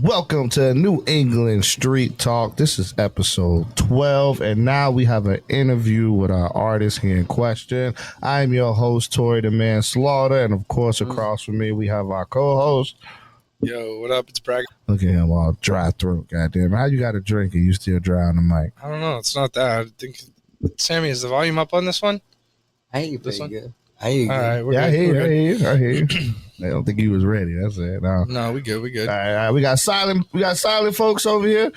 Welcome to New England Street Talk. This is episode 12, and now we have an interview with our artist here in question. I'm your host, Tori the Man Slaughter, and of course, across from me, we have our co-host. Yo, what up? It's Bragg. Look at him all dry throat, goddamn. How you got to drink and you still dry on the mic? I don't know. It's not that. I think, Sammy, is the volume up on this one? I hear you pretty good. I hear you All good. right, we're Yeah, good. I hear you. I don't think he was ready. That's it. No, we good. All right, we got silent folks over here.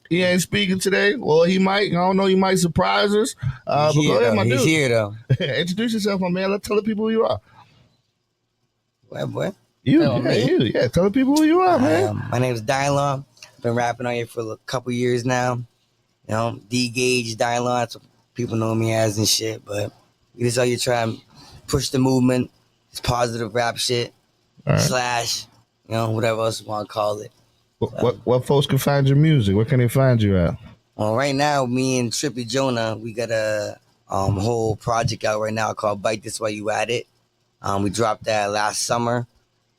He ain't speaking today. Well, he might. I don't know. He might surprise us. But go ahead, my dude. He's here though. Introduce yourself, my man. Let's tell the people who you are. What? You. Tell the people who you are, man. My name is Dielon. Been rapping on here for a couple years now. You know, D-Gage Dielon. That's what people know me as and shit. But we just out here trying to push the movement. It's positive rap shit. Right. / whatever else you want to call it. What folks can find your music? Where can they find you at? Well, right now, me and Trippy Jonah, we got a whole project out right now called Bite This While You At It. We dropped that last summer.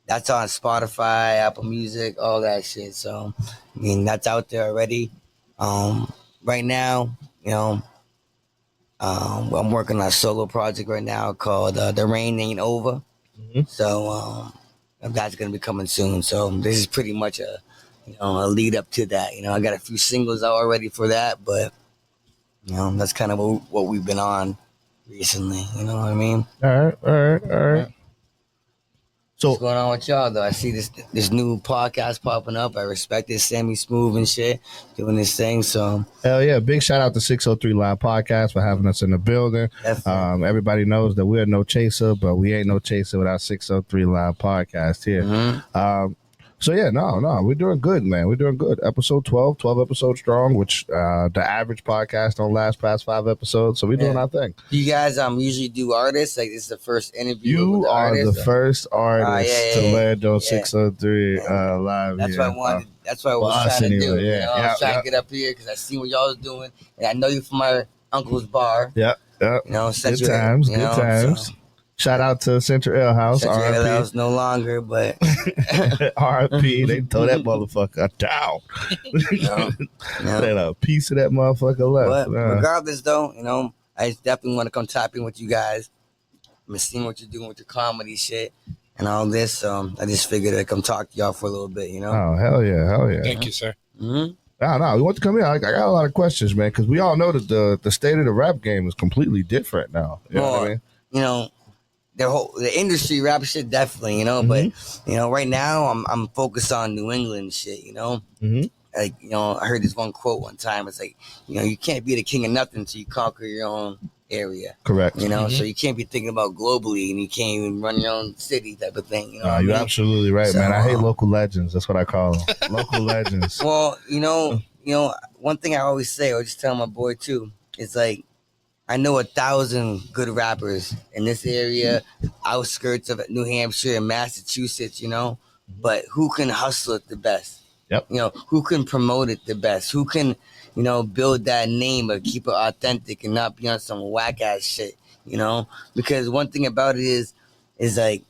That's on Spotify, Apple Music, all that shit. So, I mean, that's out there already. Right now, I'm working on a solo project right now called The Rain Ain't Over. Mm-hmm. So, that's going to be coming soon. So, this is pretty much a lead up to that. I got a few singles out already for that, but, that's kind of what we've been on recently. You know what I mean? All right. So what's going on with y'all though? I see this new podcast popping up. I respect it. Sammy Smooth and shit doing this thing. So hell yeah! Big shout out to 603 Live Podcast for having us in the building. Everybody knows that we're no chaser, but we ain't no chaser without 603 Live Podcast here. Mm-hmm. So yeah, no, we're doing good, man. We're doing good. Episode 12 episodes strong, which the average podcast don't last past 5 episodes. So we're doing our thing. You guys usually do artists? Like this is the first interview. You are artist, the first artist to land on 603 Live. That's what I wanted. That's what I was trying to do. I was trying to get up here because I see what y'all was doing, and I know you from my uncle's bar. Yeah. Good times. Good times. So. Shout out to Central Ale House. Central Ale House no longer, but RIP. They tore that motherfucker down. They a piece of that motherfucker left. But regardless, though, I definitely want to come tap in with you guys. I'm seeing what you're doing with your comedy shit and all this. So I just figured I'd come talk to y'all for a little bit. Oh hell yeah! Thank you, sir. Mm-hmm. No, we want to come in. I got a lot of questions, man, because we all know that the state of the rap game is completely different now. You know what I mean? The industry rap shit definitely, mm-hmm. But right now I'm focused on New England shit, Mm-hmm. Like, I heard this one quote one time. It's like, you can't be the king of nothing until you conquer your own area. Correct. Mm-hmm. So you can't be thinking about globally and you can't even run your own city type of thing. You're absolutely right, man. I hate local legends. That's what I call them. Local legends. Well, one thing I always say, I just tell my boy too, it's like, I know 1,000 good rappers in this area, outskirts of New Hampshire and Massachusetts, but who can hustle it the best? Yep. Who can promote it the best? Who can, build that name but keep it authentic and not be on some whack ass shit, Because one thing about it is like,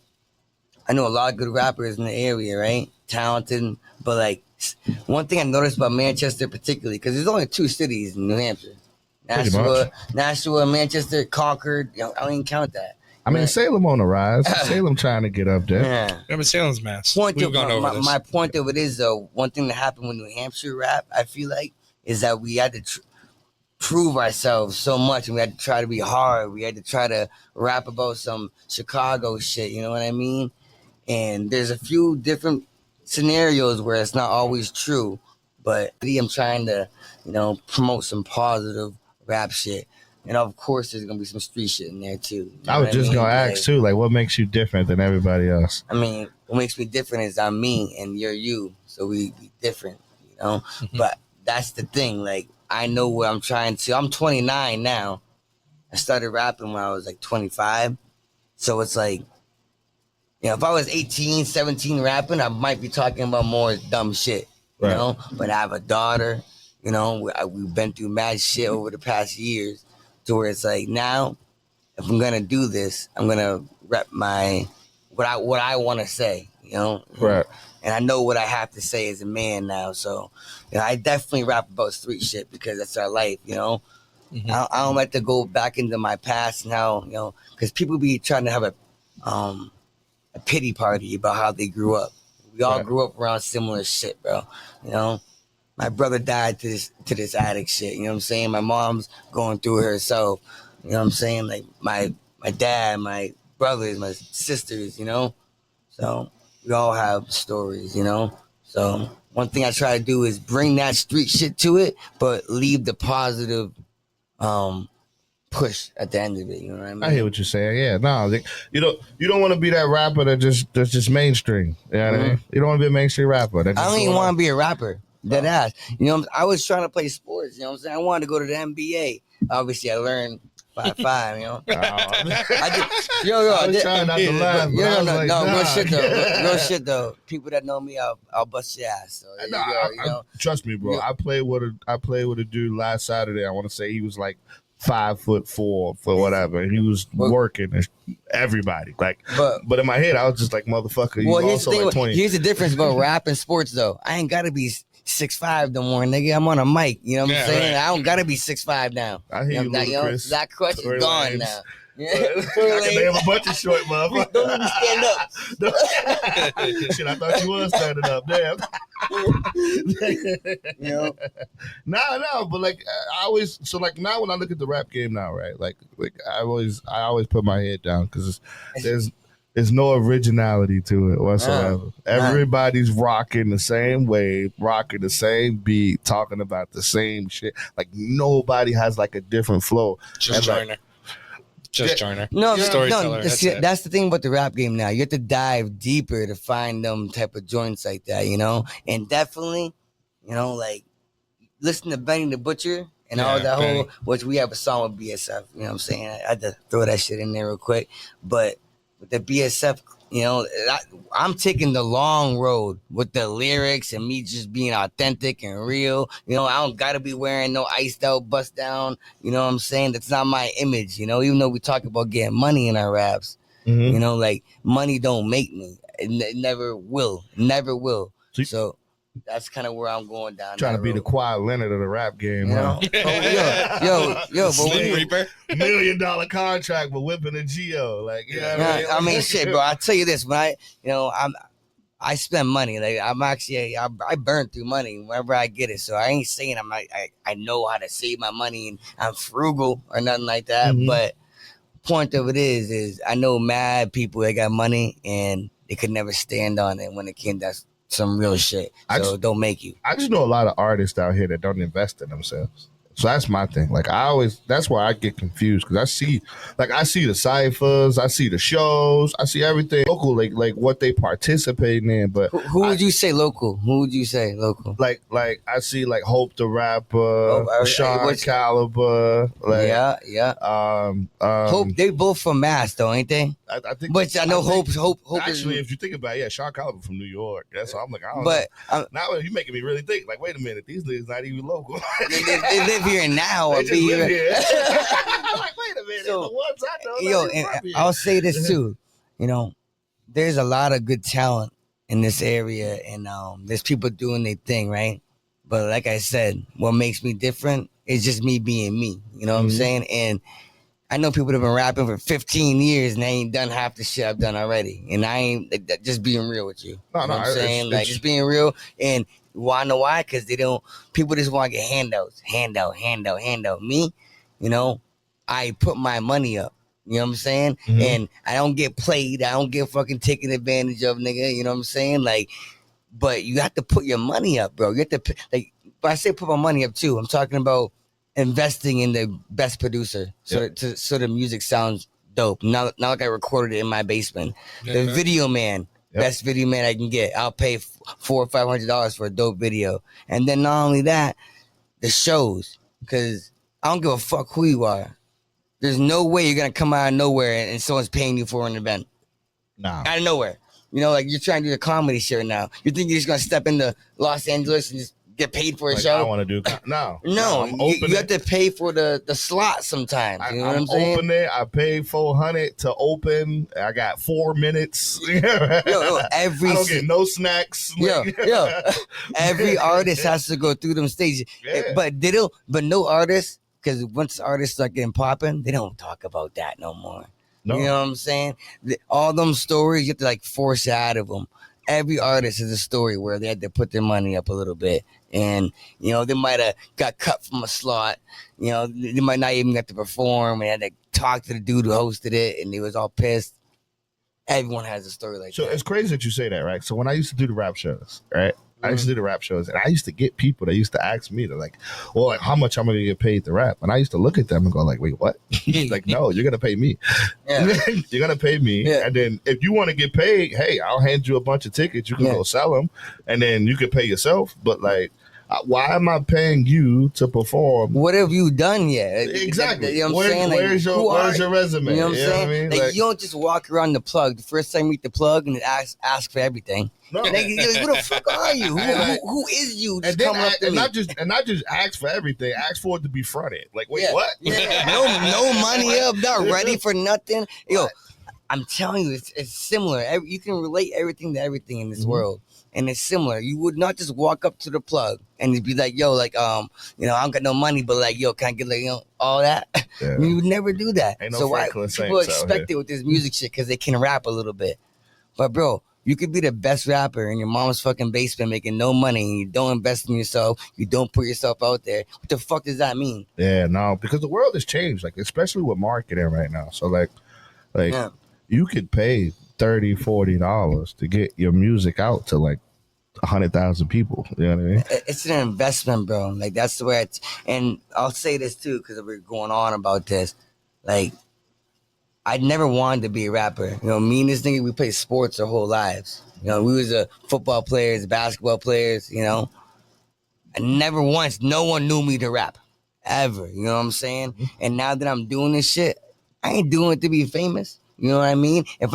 I know a lot of good rappers in the area, right? Talented, but like, one thing I noticed about Manchester particularly, because there's only 2 cities in New Hampshire. Nashua, Manchester, Concord. I don't even count that. I mean, Salem on the rise. Salem trying to get up there. Yeah, but Salem's mass. My point of it is, though, one thing that happened with New Hampshire rap, I feel like, is that we had to prove ourselves so much, and we had to try to be hard. We had to try to rap about some Chicago shit, you know what I mean? And there's a few different scenarios where it's not always true, but I'm trying to, promote some positive rap shit, and of course there's gonna be some street shit in there too. I was just gonna ask too, like, what makes you different than everybody else? I mean, what makes me different is I'm me and you're you, so we different, Mm-hmm. But that's the thing. Like, I know what I'm trying to. I'm 29 now. I started rapping when I was like 25, so it's like, if I was 18, 17 rapping, I might be talking about more dumb shit, right. But I have a daughter. We've been through mad shit over the past years to where it's like now if I'm gonna do this, I'm gonna rep my what I want to say, Right. And I know what I have to say as a man now, so I definitely rap about street shit because that's our life, Mhm. I don't like to go back into my past now, because people be trying to have a pity party about how they grew up. We all Right. grew up around similar shit, bro. My brother died to this addict shit. You know what I'm saying? My mom's going through it herself. You know what I'm saying? Like my dad, my brothers, my sisters. So we all have stories. So one thing I try to do is bring that street shit to it, but leave the positive push at the end of it. You know what I mean? I hear what you're saying. Yeah, no, you don't want to be that rapper that's just mainstream. You know what I mean? You don't want to be a mainstream rapper. I don't even want to be a rapper. Dead ass. I was trying to play sports. You know what I'm saying? I wanted to go to the NBA. Obviously, I learned 5'5", I was trying not to laugh. But I was like, nah. Real shit though. Real shit though. People that know me, I'll bust your ass. So, trust me, bro. I played with a dude last Saturday. I want to say he was like 5'4" for whatever. And he was working everybody. But in my head, I was just like, motherfucker, you also like 20. Here's the difference about rap and sports though. I ain't gotta be 6'5" no more, nigga. I'm on a mic. You know what I'm saying? Right. I don't gotta be 6'5" now. I hear you, Ludacris. That question is gone now. Yeah. I can name a bunch of short motherfuckers. Don't let me stand up. Shit, I thought you was standing up. Damn. No, but like I always, so like now when I look at the rap game now, right? Like I always put my head down because there's no originality to it whatsoever. Everybody's rocking the same wave, rocking the same beat, talking about the same shit. Like nobody has like a different flow. Just joiner. No, storyteller. That's the thing about the rap game now. You have to dive deeper to find them type of joints like that, And definitely, like listen to Benny the Butcher and all that Benny. Which we have a song with BSF. You know what I'm saying? I had to throw that shit in there real quick, but with the BSF, I'm taking the long road with the lyrics and me just being authentic and real. I don't gotta be wearing no iced out bust down. You know what I'm saying? That's not my image. Even though we talk about getting money in our raps, like money don't make me. It never will. Never will. So that's kind of where I'm going down. Trying to be the Kawhi Leonard of the rap game, huh? Yo, Slim Reaper. $1 million contract, but whipping a Geo, like I mean, shit, bro. I tell you this, when I spend money, like I'm actually I burn through money whenever I get it. So I ain't saying I know how to save my money and I'm frugal or nothing like that. Mm-hmm. But point of it is I know mad people that got money and they could never stand on it when it came to some real shit. So don't make you. I just know a lot of artists out here that don't invest in themselves. So that's my thing. Like that's why I get confused because I see the ciphers, I see the shows, I see everything local, like what they participating in. But who would you say local? Who would you say local? Like I see like Hope the Rapper, Sean Caliber. Like, yeah. Hope, they both from Mass though, ain't they? I think. But I know Hope. Actually, if you think about it, Sean Caliber from New York. That's why I'm like, I don't know. Now you're making me really think. Like, wait a minute, these niggas not even local. they live here now. Or be here. I'm like, wait a minute. The ones I know. And I'll say this too. There's a lot of good talent in this area, and there's people doing their thing, right? But like I said, what makes me different is just me being me. You know what I'm saying? And I know people that have been rapping for 15 years and they ain't done half the shit I've done already. And I ain't just being real with you. You know what I'm saying? Like just being real. And wanna know why? Because people just want to get handouts. Handout. Me, I put my money up. You know what I'm saying? Mm-hmm. And I don't get played. I don't get fucking taken advantage of, nigga. You know what I'm saying? Like, but you have to put your money up, bro. You have to, like, but I say put my money up too. I'm talking about investing in the best producer so the music sounds dope. Not like I recorded it in my basement. The video man, best video man I can get. I'll pay $400 or $500 for a dope video. And then not only that, the shows, because I don't give a fuck who you are. There's no way you're gonna come out of nowhere and someone's paying you for an event. Nah. Out of nowhere. Like you're trying to do a comedy show now. You think you're just gonna step into Los Angeles and just get paid for a like, show. I want to do no. You have to pay for the slot sometimes. You know what I'm saying? Open it. I paid $400 to open. I got 4 minutes. Yo, I don't get no snacks. Yo, every artist has to go through them stages. Yeah. But no artist, because once artists start getting popping, they don't talk about that no more. No. You know what I'm saying? All them stories, you have to like force it out of them. Every artist has a story where they had to put their money up a little bit. And, you know, they might have got cut from a slot. You know, they might not even get to perform. And had to talk to the dude who hosted it, and he was all pissed. Everyone has a story like that. So it's crazy that you say that, right? So when I used to do the rap shows, right? I used to do the rap shows, and I used to get people that used to ask me to like, well, like, how much I'm going to get paid to rap? And I used to look at them and go like, wait, what? Like, no, you're going to pay me. Yeah. You're going to pay me. Yeah. And then if you want to get paid, hey, I'll hand you a bunch of tickets. You can go sell them, and then you can pay yourself. But like, why am I paying you to perform? What have you done yet? Exactly. You know what I'm saying? Like, where's your resume? You know what I'm saying? I mean? Like, you don't just walk around the plug. The first time you meet the plug and ask for everything. No. Like, who the fuck are you? Who is you? And then not just ask for everything. Ask for it to be fronted. Like, wait, what? Yeah. No money up, not ready for nothing. Yo, I'm telling you, it's similar. You can relate everything to everything in this world. And it's similar. You would not just walk up to the plug and be like, yo, like, you know, I don't got no money, but like, yo, can I get like, you know, all that? Yeah. You would never do that. Ain't no so why Franklin people expect it with this music shit because they can rap a little bit. But bro, you could be the best rapper in your mom's fucking basement making no money and you don't invest in yourself. You don't put yourself out there. What the fuck does that mean? Yeah, no, because the world has changed, like, especially with marketing right now. So like you could pay $30-$40 to get your music out to like 100,000 people. You know what I mean? It's an investment, bro. Like, that's the way it's, and I'll say this too, because we're going on about this. Like, I never wanted to be a rapper. You know, me and this nigga, we played sports our whole lives. You know, we was football players, basketball players, you know. I never once, no one knew me to rap. Ever. You know what I'm saying? And now that I'm doing this shit, I ain't doing it to be famous. You know what I mean? If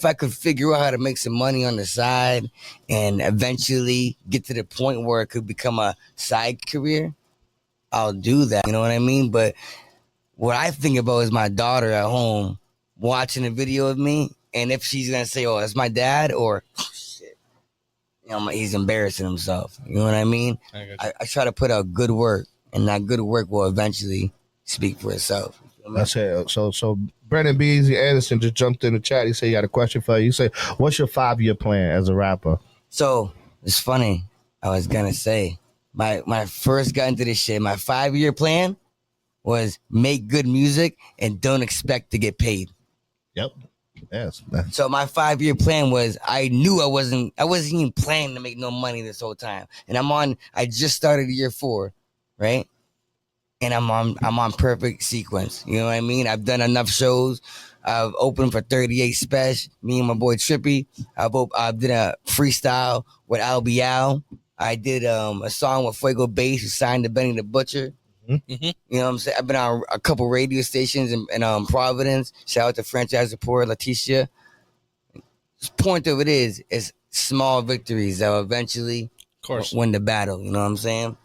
I could figure out how to make some money on the side and eventually get to the point where it could become a side career, I'll do that. You know what I mean? But what I think about is my daughter at home watching a video of me, and if she's gonna say, "Oh, that's my dad," or "Shit," you know, he's embarrassing himself. You know what I mean? I try to put out good work, and that good work will eventually speak for itself. That's it. So Brennan Beasley Anderson just jumped in the chat. He said he got a question for you. He said, what's your 5-year plan as a rapper? So it's funny. I was gonna say when I first got into this shit, my 5-year plan was make good music and don't expect to get paid. Yep. Yes. So my 5-year plan was I knew I wasn't even planning to make no money this whole time. And I just started year 4, right? And I'm on perfect sequence. You know what I mean? I've done enough shows. I've opened for 38 Special. Me and my boy Trippy. I did a freestyle with Al Bial. I did a song with Fuego Bass, who signed to Benny the Butcher. Mm-hmm. You know what I'm saying? I've been on a couple radio stations in Providence. Shout out to Franchise Report, Leticia. The point of it is small victories that will eventually win the battle. You know what I'm saying?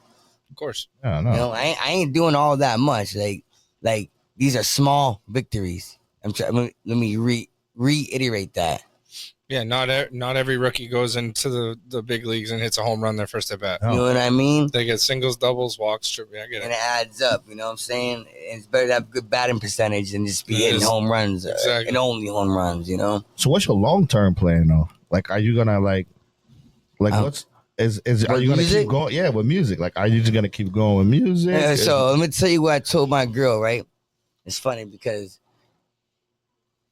Of course. Yeah, no. You know, I ain't doing all that much. Like these are small victories. Let me reiterate that. Yeah, not every rookie goes into the big leagues and hits a home run their first at bat. You know what I mean? They get singles, doubles, walks, tripping. I get it. And it adds up. You know what I'm saying? And it's better to have good batting percentage than just be hitting home runs and only home runs. You know. So what's your long-term plan though? Like, are you gonna like what's are you gonna keep going? Yeah, with music. Like, are you just gonna keep going with music? Yeah, so let me tell you what I told my girl. Right? It's funny because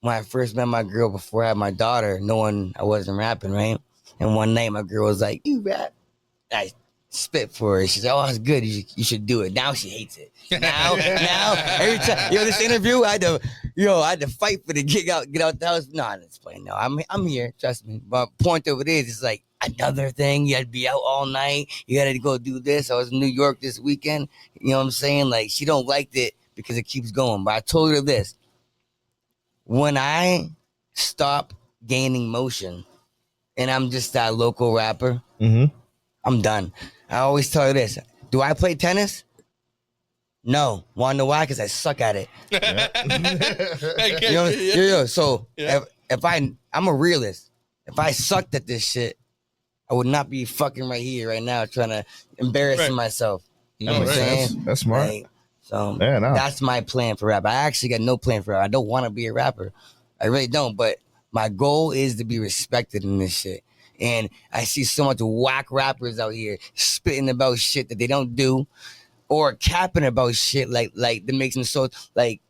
when I first met my girl before I had my daughter, knowing I wasn't rapping, right? And one night my girl was like, "You rap?" I spit for her. She said, "Oh, that's good. You should do it." Now she hates it. Now, every time, this interview, I had to fight for the get out the house. No, I didn't explain. No, I'm here. Trust me. But point of it is, it's like another thing. You had to be out all night. You had to go do this. I was in New York this weekend. You know what I'm saying? Like, she don't like it because it keeps going. But I told her this. When I stop gaining motion and I'm just that local rapper, I'm I'm done. I always tell you this. Do I play tennis? No. Want to know why? Because I suck at it. So if I'm a realist. If I sucked at this shit, I would not be fucking right here, right now, trying to embarrass myself. You know what I'm saying? That's smart. Like, so that's my plan for rap. I actually got no plan for rap. I don't want to be a rapper. I really don't. But my goal is to be respected in this shit. And I see so much whack rappers out here spitting about shit that they don't do, or capping about shit like that makes them so like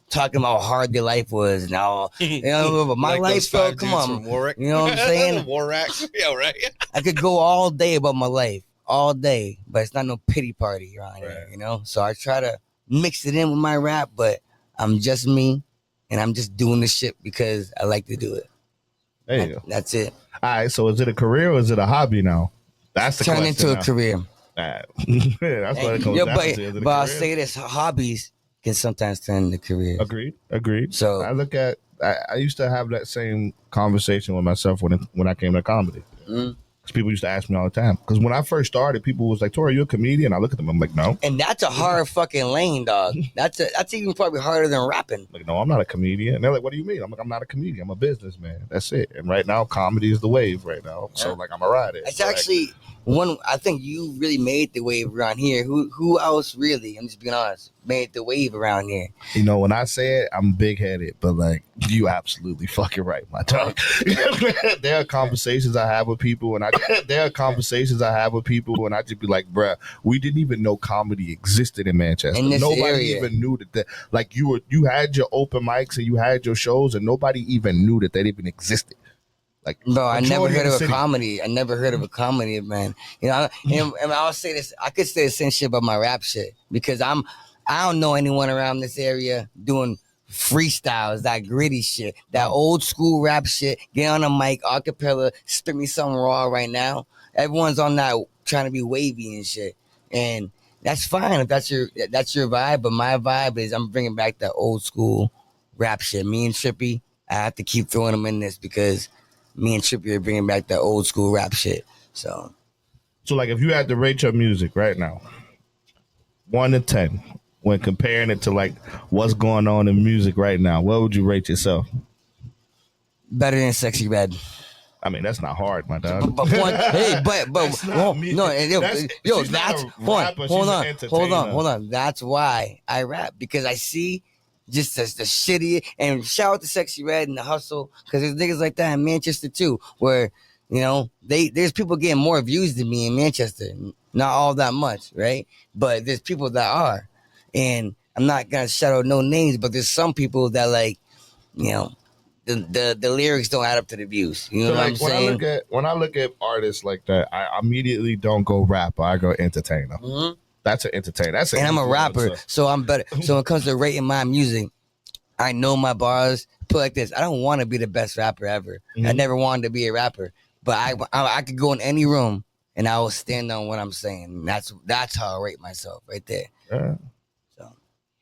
talking about how hard their life was and all. You know, but my life, though, come on. You know what I'm saying? Warrack. Yeah, right. I could go all day about my life, all day, but it's not no pity party around here, you know? So I try to mix it in with my rap, but I'm just me, and I'm just doing this shit because I like to do it. There you go. That's it. All right, so is it a career or is it a hobby now? That's the question. Turn into a career. That's what it comes down to. But I'll say this, hobbies can sometimes turn into careers. Agreed. So I look at, I used to have that same conversation with myself when I came to comedy. Because people used to ask me all the time. Because when I first started, people was like, "Tori, you a comedian?" I look at them, I'm like, "No." And that's a hard fucking lane, dog. That's even probably harder than rapping. Like, no, I'm not a comedian. And they're like, "What do you mean?" I'm like, "I'm not a comedian. I'm a businessman. That's it." And right now, comedy is the wave right now. So like, I'm a rider. It's actually one. I think you really made the wave around here. Who else really? I'm just being honest. Made the wave around here. You know, when I say it, I'm big headed, but like, you absolutely fucking right, my dog. There are conversations I have with people, and I just be like, bruh, we didn't even know comedy existed in Manchester. Nobody even knew that. Like, you had your open mics and you had your shows, and nobody even knew that they even existed. Like, bro, I never heard of a comedy. I never heard of a comedy, man. You know, and I'll say this. I could say the same shit about my rap shit because I don't know anyone around this area doing freestyles, that gritty shit, that old school rap shit. Get on a mic, acapella, spit me something raw right now. Everyone's on that trying to be wavy and shit, and that's fine if that's your vibe. But my vibe is I'm bringing back that old school rap shit. Me and Trippy, I have to keep throwing them in this because me and Trippy are bringing back that old school rap shit. So like, if you had to rate your music right now, 1 to 10. When comparing it to like what's going on in music right now, what would you rate yourself? Better than Sexy Red. I mean, that's not hard, my dog. Hold on. That's why I rap, because I see just the shitty, and shout out to Sexy Red and the hustle, because there's niggas like that in Manchester too, where, you know, there's people getting more views than me in Manchester. Not all that much, right? But there's people that are. And I'm not gonna shout out no names, but there's some people that, like, you know, the lyrics don't add up to the views. You know what I'm saying? When I look at artists like that, I immediately don't go rapper. I go entertainer. Mm-hmm. That's an entertainer. And I'm a rapper, so I'm better. So when it comes to rating my music, I know my bars. Put like this: I don't want to be the best rapper ever. Mm-hmm. I never wanted to be a rapper, but I could go in any room and I will stand on what I'm saying. That's how I rate myself right there. Yeah.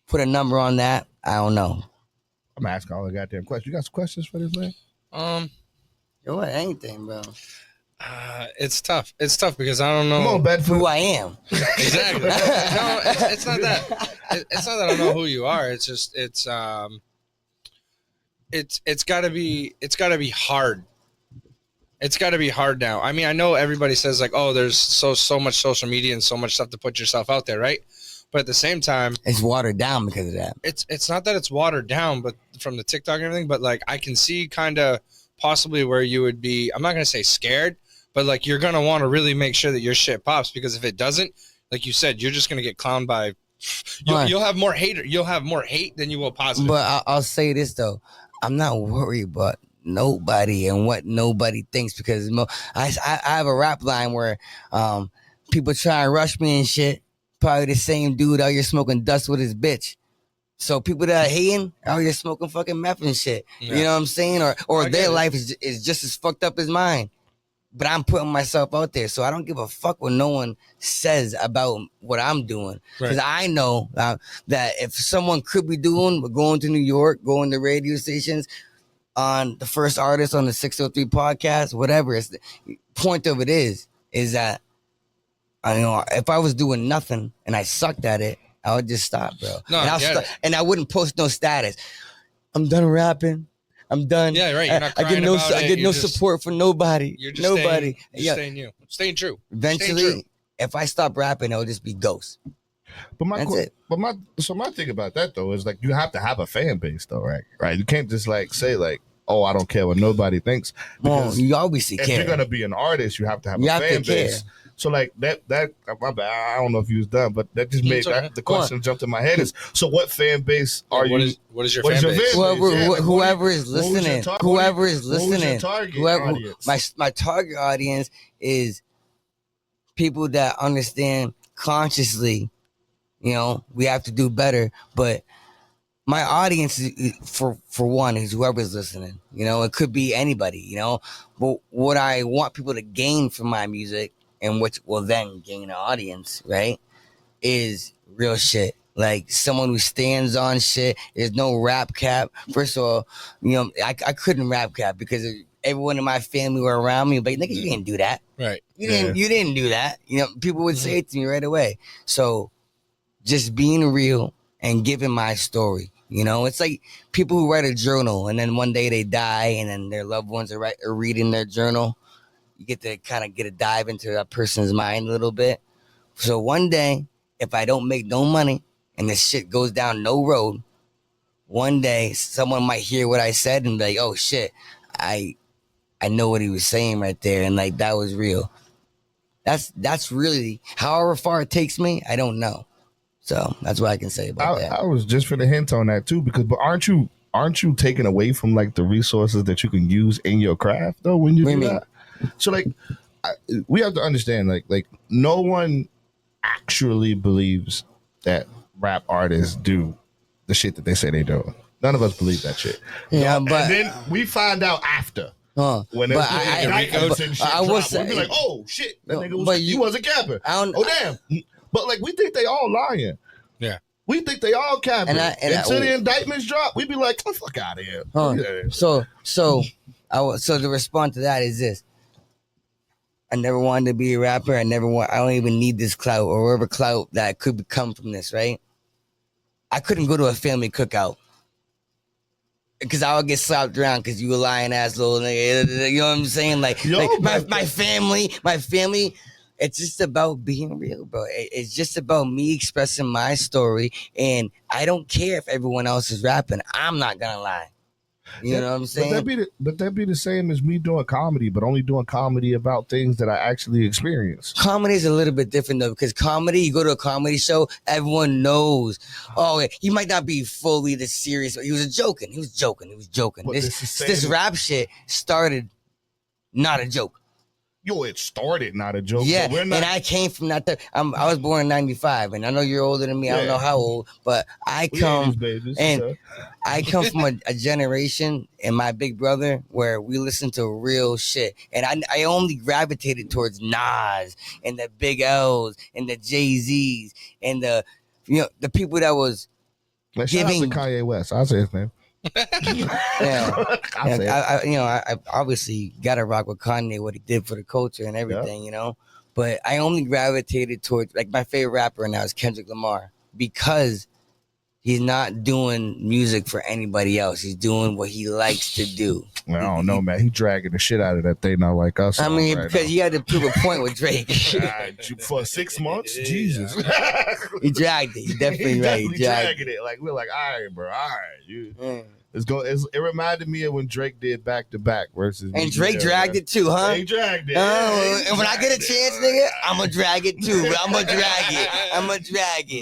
Put a number on that. I don't know. I'm asking all the goddamn questions. You got some questions for this man? Yo, what? Anything, bro. It's tough. It's tough because I don't know. Come on, Bedford. Who I am. Exactly. No, it's not that. It's not that I don't know who you are. It's just it's gotta be hard. It's gotta be hard now. I mean, I know everybody says like, oh, there's so much social media and so much stuff to put yourself out there, right? But at the same time, it's watered down because of that. It's not that it's watered down, but from the TikTok and everything. But like, I can see kind of possibly where you would be. I'm not gonna say scared, but like, you're gonna want to really make sure that your shit pops, because if it doesn't, like you said, you're just gonna get clowned by. You'll have more hater. You'll have more hate than you will positive. But I'll say this though, I'm not worried about nobody and what nobody thinks, because I have a rap line where people try and rush me and shit. Probably the same dude out here smoking dust with his bitch. So people that are hating out here smoking fucking meth and shit. Yeah. You know what I'm saying? Or their life is just as fucked up as mine. But I'm putting myself out there, so I don't give a fuck what no one says about what I'm doing. Because I know that if someone could be going to New York, going to radio stations, on the first artist on the 603 podcast, whatever, it's the point of it is is that if I was doing nothing and I sucked at it, I would just stop, bro. No, and I wouldn't post no status. I'm done rapping. I'm done. Yeah, right. You're not crying I get no support from nobody. You're just nobody. Staying you. Staying true. Eventually, if I stop rapping, it'll just be ghost. But my thing about that though is like you have to have a fan base though, right? Right. You can't just like say like, oh, I don't care what nobody thinks. Well, you obviously care. If you're gonna be an artist, you have to have a fan base. So like that my bad. I don't know if you was done, but that just made the question jump in my head is so what fan base are you? What is your fan base? Whoever is listening, my target audience is people that understand consciously, we have to do better. But my audience for one is whoever's listening. It could be anybody, but what I want people to gain from my music, and which will then gain an audience, right, is real shit. Like someone who stands on shit. There's no rap cap. First of all, I couldn't rap cap because everyone in my family were around me. But nigga, you didn't do that. Right. You didn't do that. People would say it to me right away. So just being real and giving my story. It's like people who write a journal and then one day they die and then their loved ones are reading their journal. You get to kind of get a dive into that person's mind a little bit. So one day, if I don't make no money and this shit goes down no road, one day someone might hear what I said and be like, oh shit, I know what he was saying right there. And like, that was real. That's really, however far it takes me, I don't know. So that's what I can say about that. I was just for the hint on that too, because, but aren't you taking away from like the resources that you can use in your craft though when you do that? So like, we have to understand like no one actually believes that rap artists do the shit that they say they do. None of us believe that shit. Yeah, but and then we find out after. When I will say, we'd be like, oh shit, that nigga was, you wasn't capping. Oh damn. But like we think they all lying. Yeah. We think they all capping. Until the indictments drop, we'd be like, oh, fuck out of here. So the response to that is this. I never wanted to be a rapper. I don't even need this clout or whatever clout that could come from this, right? I couldn't go to a family cookout because I would get slapped around because you a lying ass little nigga. You know what I'm saying? Like my family, it's just about being real, bro. It's just about me expressing my story, and I don't care if everyone else is rapping. I'm not gonna lie. You know what I'm saying? But that'd be the same as me doing comedy, but only doing comedy about things that I actually experienced. Comedy is a little bit different though, because comedy, you go to a comedy show, everyone knows. Oh, he might not be fully this serious, but he was joking. This rap shit started not a joke. Yo, it started not a joke. Yeah, and I came from that. I was born in 95, and I know you're older than me. I don't know how old, but I come from a generation, and my big brother, where we listen to real shit. And I only gravitated towards Nas and the Big L's and the Jay-Z's and the people that was giving. Shout out to Kanye West. I'll say his name. I obviously gotta rock with Kanye, what he did for the culture and everything, but I only gravitated towards, like, my favorite rapper right now is Kendrick Lamar, because he's not doing music for anybody else. He's doing what he likes to do. Well, I don't know, man. He dragging the shit out of that thing, not like us. I mean, because he had to prove a point with Drake. For 6 months? Jesus. He dragged it. He definitely dragging it. Like, we're like, all right, bro. All right. It reminded me of when Drake did Back to Back versus. And Drake dragged it too, huh? He dragged it. And when I get a chance, nigga, I'm gonna drag it too. I'm gonna drag it.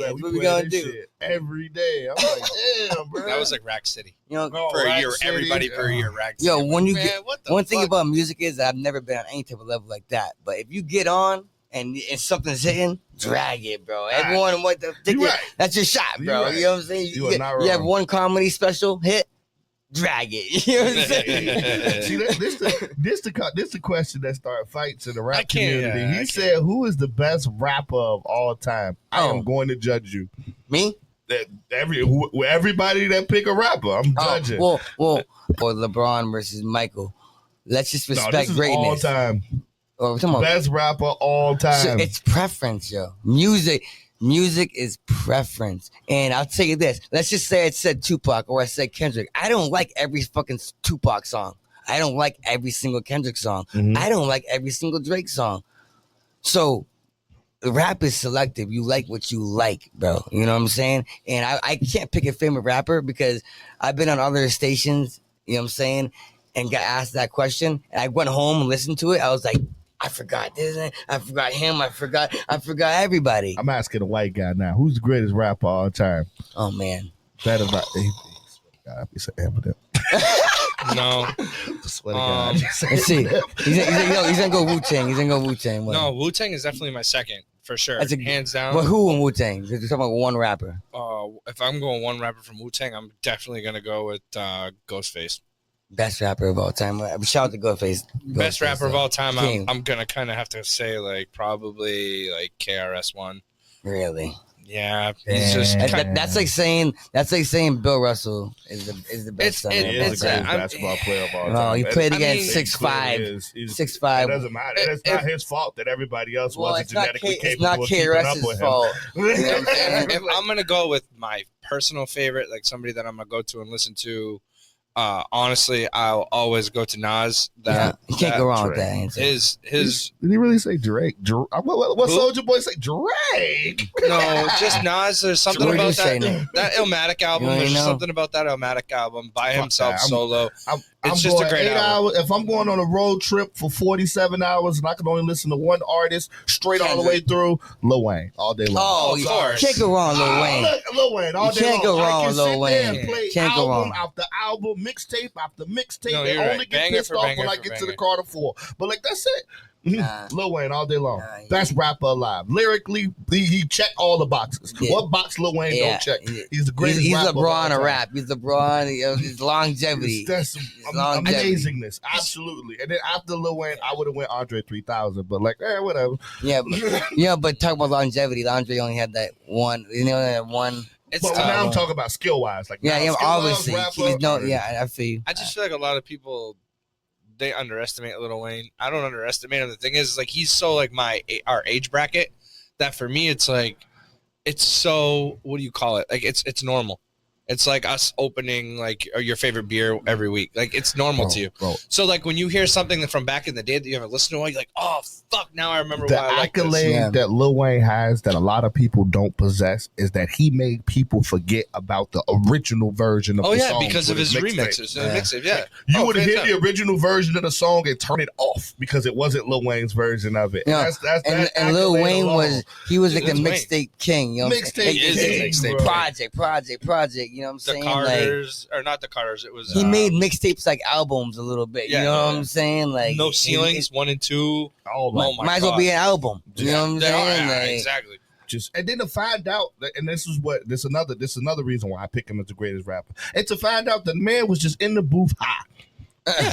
That's what we gonna do every day. I'm like, damn, bro. That was like Rack City. For a year, everybody for a year. Rack City. Yo, when you get one thing about music is I've never been on any type of level like that. But if you get on and something's hitting, drag it, bro. Everyone want the ticket. Right. That's your shot, bro. Right. You know what I'm saying? You have one comedy special hit. Drag it. You know what I'm saying? See, this the question that started fights in the rap community. He said, "Who is the best rapper of all time?" I am going to judge you. Me? Everybody that pick a rapper, I'm judging. Well, or LeBron versus Michael. Let's just respect greatness. All time. Or we're talking about Best rapper all time. So it's preference, yo. Music is preference. And I'll tell you this. Let's just say it said Tupac or I said Kendrick. I don't like every fucking Tupac song. I don't like every single Kendrick song. Mhm. I don't like every single Drake song. So rap is selective. You like what you like, bro. You know what I'm saying? And I can't pick a favorite rapper because I've been on other stations, you know what I'm saying, and got asked that question. And I went home and listened to it. I was like, I forgot this. I forgot him. I forgot everybody. I'm asking a white guy now. Who's the greatest rapper all time? Oh man. Better not. God, he's an Eminem. No. Swear to God. Let's see. He's gonna go Wu-Tang. He's gonna go Wu-Tang. No, Wu-Tang is definitely my second, for sure. That's hands down. But who in Wu-Tang? Because you're talking about one rapper. If I'm going one rapper from Wu-Tang, I'm definitely going to go with Ghostface. Best rapper of all time. Shout out to Ghostface. Best rapper of all time. King. I'm going to kind of have to say, like, probably, like, KRS-One. Really? Yeah, he's just that's like saying Bill Russell is the best. He is the greatest basketball player of all time. Oh, he played against 6'5". 6'5". It doesn't matter. It's not his fault that everybody else wasn't genetically capable of It's keeping not up with KRS's him. fault. if I'm going to go with my personal favorite, like somebody that I'm going to go to and listen to, honestly, I'll always go to Nas. You can't go wrong with that answer. His Did he really say Drake? What Soulja Boy say? Drake? No, just Nas. There's something What did about you say, that Nick? that Illmatic album. You There's know? something about that Illmatic album by himself, that. solo. I'm It's just a going great 8 album. hours. If I'm going on a road trip for 47 hours and I can only listen to one artist straight all the way through, Lil Wayne all day long. Oh, Of course. can't go wrong, Lil Wayne. Look, Lil Wayne all You day can't long. go wrong I with can Lil sit Wayne. there and play Can't go album wrong. after album, mixtape after mixtape, No, and you're only right. get Banger pissed for off banger when I for get to the banger. Carter 4. But like that's it. Nah. Lil Wayne all day long. Nah, Best rapper alive. Lyrically, he checked all the boxes. Yeah. What box Lil Wayne Yeah. don't check? He's the greatest He's rapper of all LeBron time. of rap. He's LeBron. His longevity. That's longevity. amazingness. Absolutely. And then after Lil Wayne, I would have went Andre 3000. But like, whatever. Yeah, but talk about longevity. Andre only had that one. You know that one. It's But tough. now I'm talking about skill wise. Like, Yeah, skill-wise, obviously. rapper, I feel you. I just feel like a lot of people they underestimate Lil Wayne. I don't underestimate him. The thing is, like, he's so like our age bracket that for me it's like it's so what do you call it? Like it's normal. It's like us opening like your favorite beer every week. Like it's normal to you. Bro. So like when you hear something that from back in the day that you haven't listened to, you're like, oh fuck, now I remember The why I like this. accolade that Lil Wayne has that a lot of people don't possess is that he made people forget about the original version of Oh the yeah, song because of his remixes. Mixtape, yeah. You would have hear fantastic. the original version of the song and turn it off because it wasn't Lil Wayne's version of it. Yeah. And Lil Wayne was like the It's Wayne. mixtape king. You know what I'm saying? Mixtape He is king, a mixtape bro. project. You know what I'm The saying? Carters, or not the Carters. It was He made mixtapes like albums a little bit. Yeah, you know what yeah. I'm saying? Like No Ceilings 1 and 2. Oh my, Oh my might as well God. be an album. You know what I'm They are, saying? yeah, Like, exactly. just and then to find out that, and this is another reason why I pick him as the greatest rapper. And to find out the man was just in the booth high.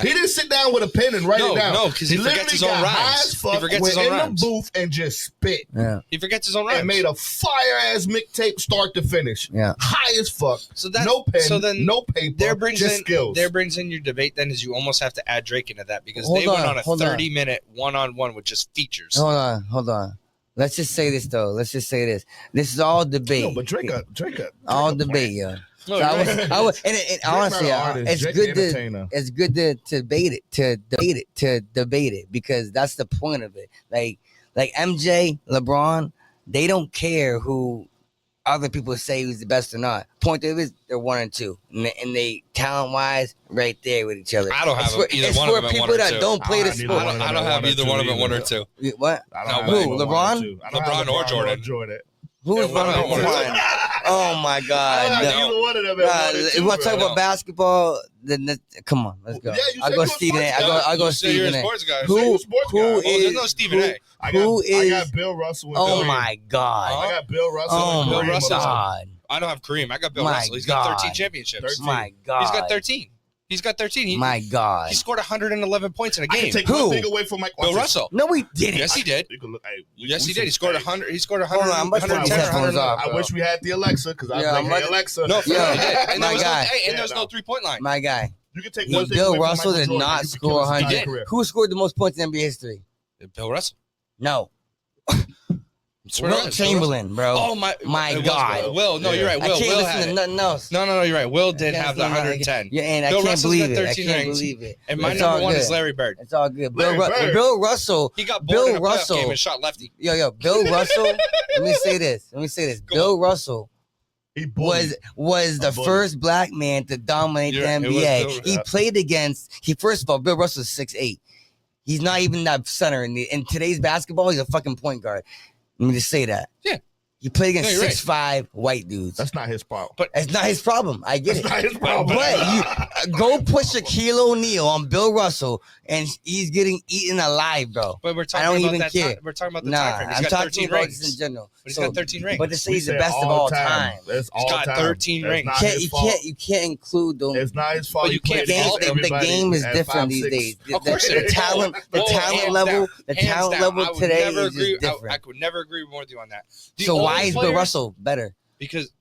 He didn't sit down with a pen and write it down. No, because he forgets his own got high rhymes. as fuck, He forgets went his own in rhymes. the booth and just spit. Yeah. He forgets his own rhymes. And made a fire ass mixtape start to finish. Yeah. High as fuck. So that No pen, so then no paper, there brings just in skills. there brings in your debate. Then is you almost have to add Drake into that because Hold they went on, on a hold on. 30-minute one-on-one with just features. Hold on. Let's just say this though. This is all debate. No, but Drake all debate, yeah. No, So you're right. I was, and honestly, not an artist, it's Drake good an entertainer. it's good to debate it because that's the point of it. Like MJ, LeBron, they don't care who other people say who's the best or not. Point of it is they're 1 and 2, and they talent wise right there with each other. I don't have either it's one for of them at people 1 or that 2. don't play the I don't sport. have I don't have either one of them 1 or 2. What? I No, don't who, have either LeBron? one or two. I don't have LeBron or Jordan. Who is Yeah, one of one them? of them. Oh my I God! don't have No. either one of them. If you want to talk about basketball, then come on, let's go. Yeah, you I'll said go you're a Stephen A. sports I'll go You say you're a Stephen A. sports guy. Who You're a sports guy. who Oh, there's no is Stephen A. I who is? got Bill Russell. And Oh Kareem. my God! I got Bill Russell. Oh and my Kareem Russell's above. God! I don't have Kareem. I got Bill My Russell. He's got 13 God. championships. 13. My God! He's got 13. He's got 13. My God! He scored 111 points in a I game. can take Who? one thing away from Mike. Bill Russell. No, we didn't. Yes, he did. You can look, hey, Yes, he we did. He scored hey, 100. He scored Hold 100. on, I'm about to put 110 these or headphones 100. off. I wish we had the Alexa because I Yeah, was I'm like, hey, about- Alexa. No, Yeah. and My there was guy. no 3-point line. My guy. You can take No, one thing Bill away from Russell Michael did Jordan, not you can score kill his 100. entire career. Who scored the most points in NBA history? Bill Russell. No. Swear Will Chamberlain, bro. Oh my God. Will, no, you're right. I Will can't had listen to it. nothing else. No, you're right. Will did have the listen to 110. Yeah, and Bill I can't Russell's believe got it. I 13 can't rings. believe it. And my It's number all one good. is Larry Bird. It's all good. Larry Bill Russell. He got bored in a playoff game Russell. and shot lefty. Yo, Bill Russell. Let me say this. Bill Russell was the first black man to dominate the NBA. He played against. First of all, Bill Russell's 6'8". He's not even that center in today's basketball. He's a fucking point guard. Let me just say that. Yeah. He played against No, 6'5" white dudes. That's not his problem. But it's not his problem. I get That's it. not his problem. But you go push Shaquille O'Neal on Bill Russell, and he's getting eaten alive, bro. But we're talking I don't about even that care. We're talking about the Nah, time frame. He's I'm got talking 13 about rings. this in general. But he's got 13 rings. But to say he's the best of all time. That's all He's got time. 13 That's rings. not his fault. You can't include them. It's not his fault. But you can't fault The game is different these days. Of course it The is. talent Hands level, down. the Hands talent down. level I would today never is agree. just different. I could never agree more with you on that. The So why old is Bill players- Russell better? Because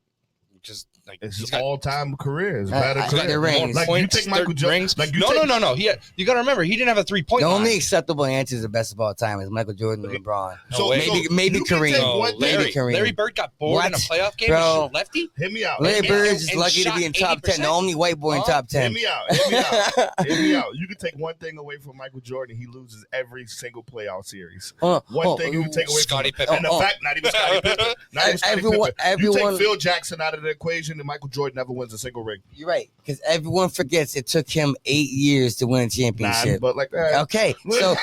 like It's he's his got all-time career. It's I better got career. the rings. Like you points, take Michael Jordan. Like you no. You got to remember, he didn't have a 3-point The line. only acceptable answer is the best of all time is Michael Jordan and LeBron. So Maybe you can Kareem. take No, one thing- Maybe Kareem. Larry Bird got bored in a What? playoff game Bro. and shoot lefty. Hit me out. Larry Hit me Bird out. is just lucky to be in top 10. The 80%? only white boy in top 10. Hit me out. Hit me out. Hit me out. You can take one thing away from Michael Jordan, he loses every single playoff series. One thing you can take away Scottie from Pippen. him. And the fact, not even Scottie Pippen. Not even Scottie Everyone- Pippen. You everyone- take Phil Jackson out of the equation, and Michael Jordan never wins a single ring. You're right, because everyone forgets it took him 8 years to win a championship. Nah, but like that. Okay, so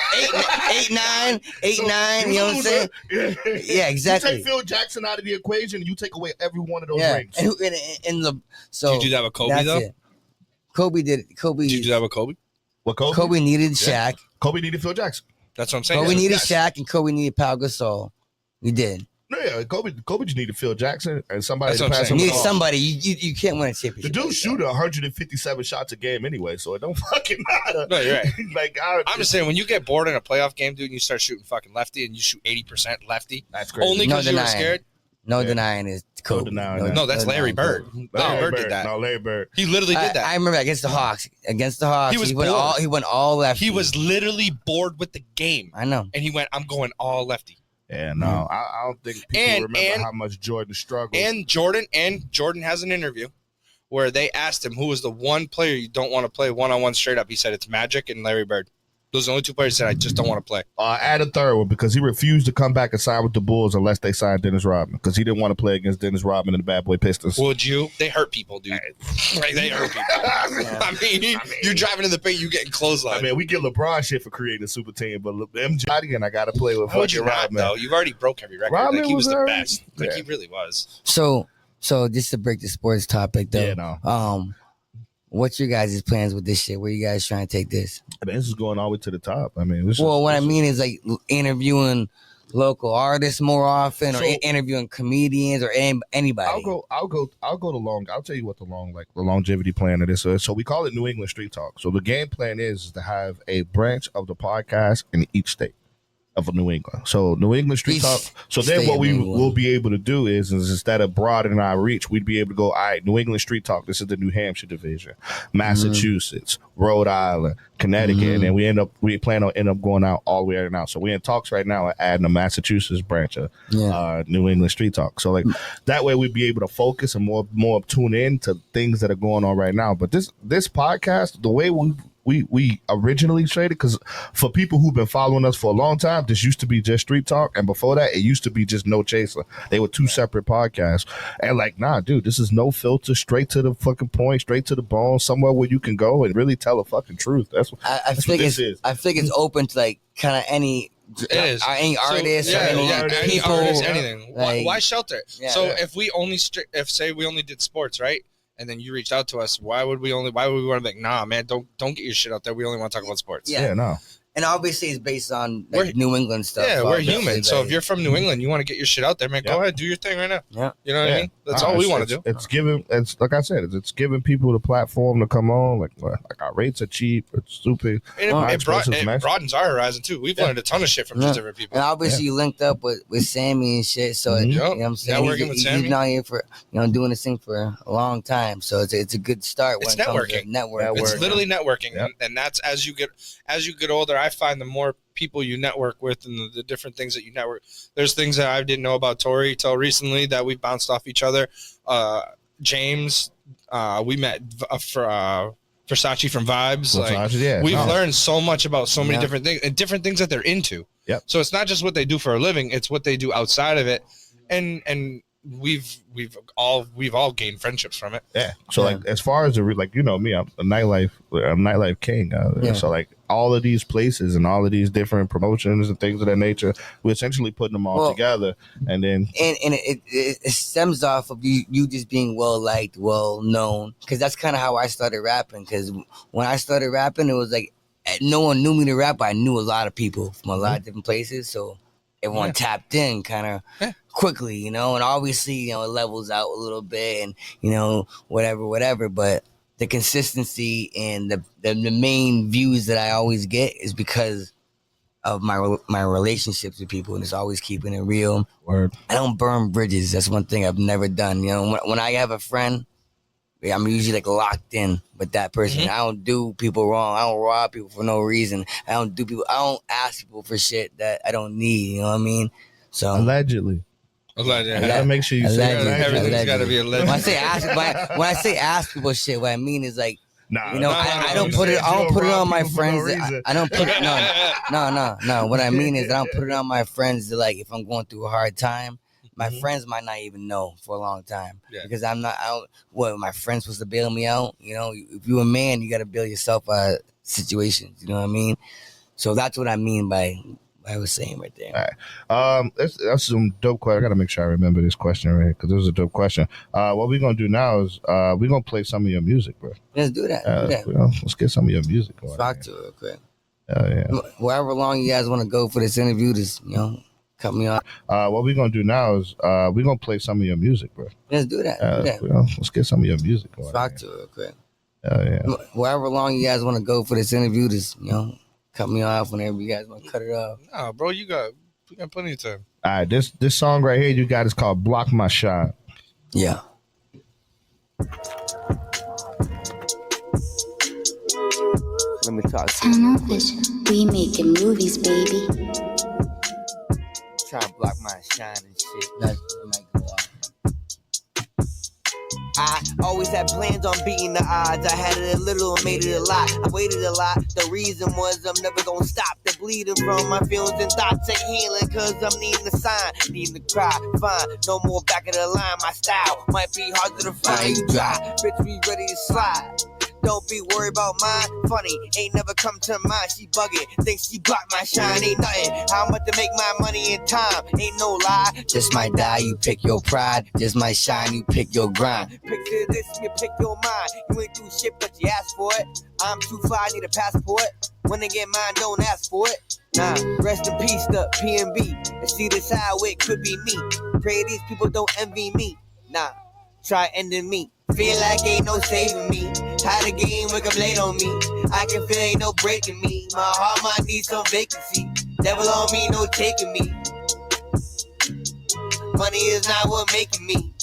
8-9, you know what I'm saying? Yeah, exactly. You take Phil Jackson out of the equation, and you take away every one of those Yeah, rings. so Did you do that with Kobe that's though? it. Kobe did it. Did you do that with Kobe? What Kobe? Kobe needed Yeah. Shaq. Kobe needed Phil Jackson. That's what I'm saying. Kobe needed yes. Shaq, and Kobe needed Pau Gasol. He did. No, yeah, Kobe just needed Phil Jackson and somebody That's to what I'm pass saying. him You the need ball. somebody. You can't win a championship. The dude like shoot 157 shots a game anyway, so it don't fucking matter. No, you're right. Like I'm just saying, when you get bored in a playoff game, dude, and you start shooting fucking lefty, and you shoot 80% lefty, that's crazy. only No because you were denying. scared. No Yeah. denying is Kobe. denying. No, that's Larry denying Bird. Kobe. Larry Bird did that. No, Larry Bird. He literally did that. I remember against the Hawks. He was went bored. He went all lefty. He was literally bored with the game, I know. and he went, "I'm going all lefty." Yeah, no, I don't think people remember how much Jordan struggled. And Jordan has an interview where they asked him who was the one player you don't want to play one-on-one straight up. He said it's Magic and Larry Bird. Those are the only two players he said I just don't want to play. Add a third one because he refused to come back and sign with the Bulls unless they signed Dennis Rodman because he didn't want to play against Dennis Rodman and the Bad Boy Pistons. Would you? They hurt people, dude. Right? They hurt people. I mean, you're driving in the paint, you getting clothesline. I mean, we get LeBron shit for creating a super team, but MJ and I got to play with How would you fucking not, Rodman. though? You've already broke every record. Rodman Like, he was was the already- best. Like, yeah. he really was. So just to break the sports topic though. Yeah, no. What's your guys' plans with this shit? Where you guys trying to take this? I mean, this is going all the way to the top. I mean, this Well, is, what I this mean is like interviewing local artists more often, or So- interviewing comedians or anybody. I'll go the long. I'll tell you what the longevity plan of this is. So we call it New England Street Talk. So the game plan is to have a branch of the podcast in each state of New England. So New England Street Each Talk. So then state what of we New England. will be able to do is instead of broadening our reach, we'd be able to go, all right, New England Street Talk. This is the New Hampshire division, Massachusetts, Rhode Island, Connecticut, and then we plan on end up going out all the way out now. So we're in talks right now, adding a Massachusetts branch of New England Street Talk. So like that way we'd be able to focus and more tune in to things that are going on right now. But this podcast, the way we originally traded, because for people who've been following us for a long time, this used to be just Street Talk, and before that it used to be just No Chaser. They were two separate podcasts, and like, nah, dude, this is no filter, straight to the fucking point, straight to the bone, somewhere where you can go and really tell a fucking truth. That's what I that's think what this is. I think it's open to like kind of any. It is. Any artist or any any people. artist, anything. Like- why shelter it? Yeah. So Yeah. if say we only did sports, right? And then you reached out to us, why would we want to be like, nah, man, don't get your shit out there. We only want to talk about sports. Yeah. No. And obviously it's based on like, We're- New England stuff. Yeah, we're obviously, human. So like- if you're from New England, you want to get your shit out there, man, go ahead, do your thing right now. Yeah. You know what I mean? That's all we want to do. It's giving. It's like I said. It's giving people the platform to come on. Like our rates are cheap. It's stupid. And Our it expenses nice. broadens our horizon too. We've learned a ton of shit from just different people. And obviously you linked up with Sammy and shit. So Mhm. you know what I'm saying? Yeah, working with He's Sammy. been out here for doing this thing for a long time. So it's a good start when It's it comes to networking. networking. It's literally networking, Yep. and that's as you get older. I find the more people you network with and the different things that you network, there's things that I didn't know about Tori till recently that we bounced off each other. James, we met for Versace from Vibes. Versace, we've learned so much about so many different things and different things that they're into. Yep. So it's not just what they do for a living; it's what they do outside of it, and we've all gained friendships from it. Yeah. So like as far as like me, I'm a nightlife king. So like all of these places and all of these different promotions and things of that nature, we're essentially putting them all together, and then it stems off of you just being well liked, well known, because that's kind of how I started rapping. Because when I started rapping, it was like no one knew me to rap, but I knew a lot of people from a lot of different places, so everyone tapped in kind of quickly, and obviously, it levels out a little bit and, whatever, but the consistency and the main views that I always get is because of my relationships with people, and it's always keeping it real. Word. I don't burn bridges. That's one thing I've never done. When I have a friend, I'm usually like locked in with that person. I don't do people wrong. I don't rob people for no reason. I don't ask people for shit that I don't need. You know what I mean? So allegedly. I gotta make sure you say that. Everything's got to be alleged. When I say ask people shit, what I mean is like, I don't put it on my friends. I don't put it. No. What I mean is I don't put it on my friends that, like, if I'm going through a hard time, my friends might not even know for a long time because I'm not out. What, my friends supposed to bail me out? If you're a man, you got to bail yourself out of situations. You know what I mean? So that's what I mean by what I was saying right there. All right. That's some dope question. I got to make sure I remember this question right because this is a dope question. What we're going to do now is we're going to play some of your music, bro. Let's do that. Let's get some of your music going. Rock to it real quick. Yeah. However long you guys want to go for this interview, just, cut me off. What we're going to do now is we're going to play some of your music, bro. Let's do that. Let's get some of your music going. Rock to it real quick. Yeah. However long you guys want to go for this interview, just, cut me off whenever you guys want to cut it off. Nah, bro, we got plenty of time. All right, this song right here you got is called "Block My Shine." Yeah. Let me talk to you. Tunnel vision. We making movies, baby. Trying to block my shine and shit. That's what might go off. I always had plans on beating the odds. I had it a little and made it a lot. I waited a lot. The reason was I'm never gonna stop. The bleeding from my feelings and thoughts ain't healing, cause I'm needing a sign, needing to cry. Fine, no more back of the line. My style might be harder to find. You dry, bitch, we ready to slide. Don't be worried about mine. Funny, ain't never come to mind. She bugging, thinks she blocked my shine. Ain't nothing. How I'm about to make my money in time. Ain't no lie. Just might die, you pick your pride. Just might shine, you pick your grind. Picture this, you pick your mind. You ain't do shit, but you asked for it. I'm too fly, need a passport. When they get mine, don't ask for it. Nah, rest in peace, the PNB. And see this how it could be me. Pray these people don't envy me. Nah, try ending me. Feel like ain't no saving me. How the game wake up late on me. I can feel ain't no breaking me. My heart might need some vacancy. Devil on me, no taking me. Money is not what making me.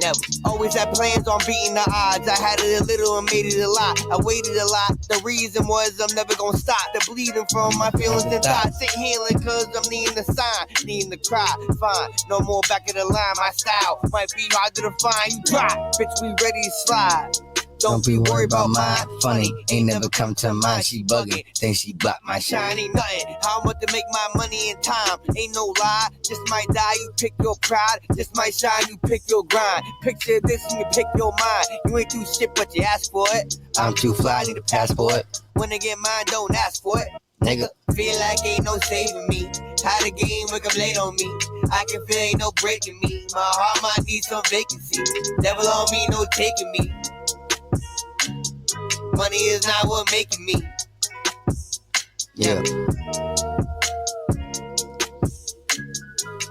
Never. Always had plans on beating the odds. I had it a little and made it a lot. I waited a lot. The reason was I'm never gonna stop. The bleeding from my feelings and thoughts ain't healing, cause I'm needing a sign, needing to cry. Fine, no more back of the line. My style might be harder to find. You try, bitch, we ready to slide. Don't be worried about mine. Funny, ain't never come to mind. She bugging, think she blocked my shine. Ain't nothing. How I'm about to make my money in time. Ain't no lie. Just might die, you pick your pride. Just might shine, you pick your grind. Picture this and you pick your mind. You ain't do shit, but you ask for it. I'm too fly, need a passport. When they get mine, don't ask for it. Nigga, feel like ain't no saving me. How the game wake up late on me. I can feel ain't no breaking me. My heart might need some vacancy. Devil on me, no taking me. Money is not what making me. Yeah.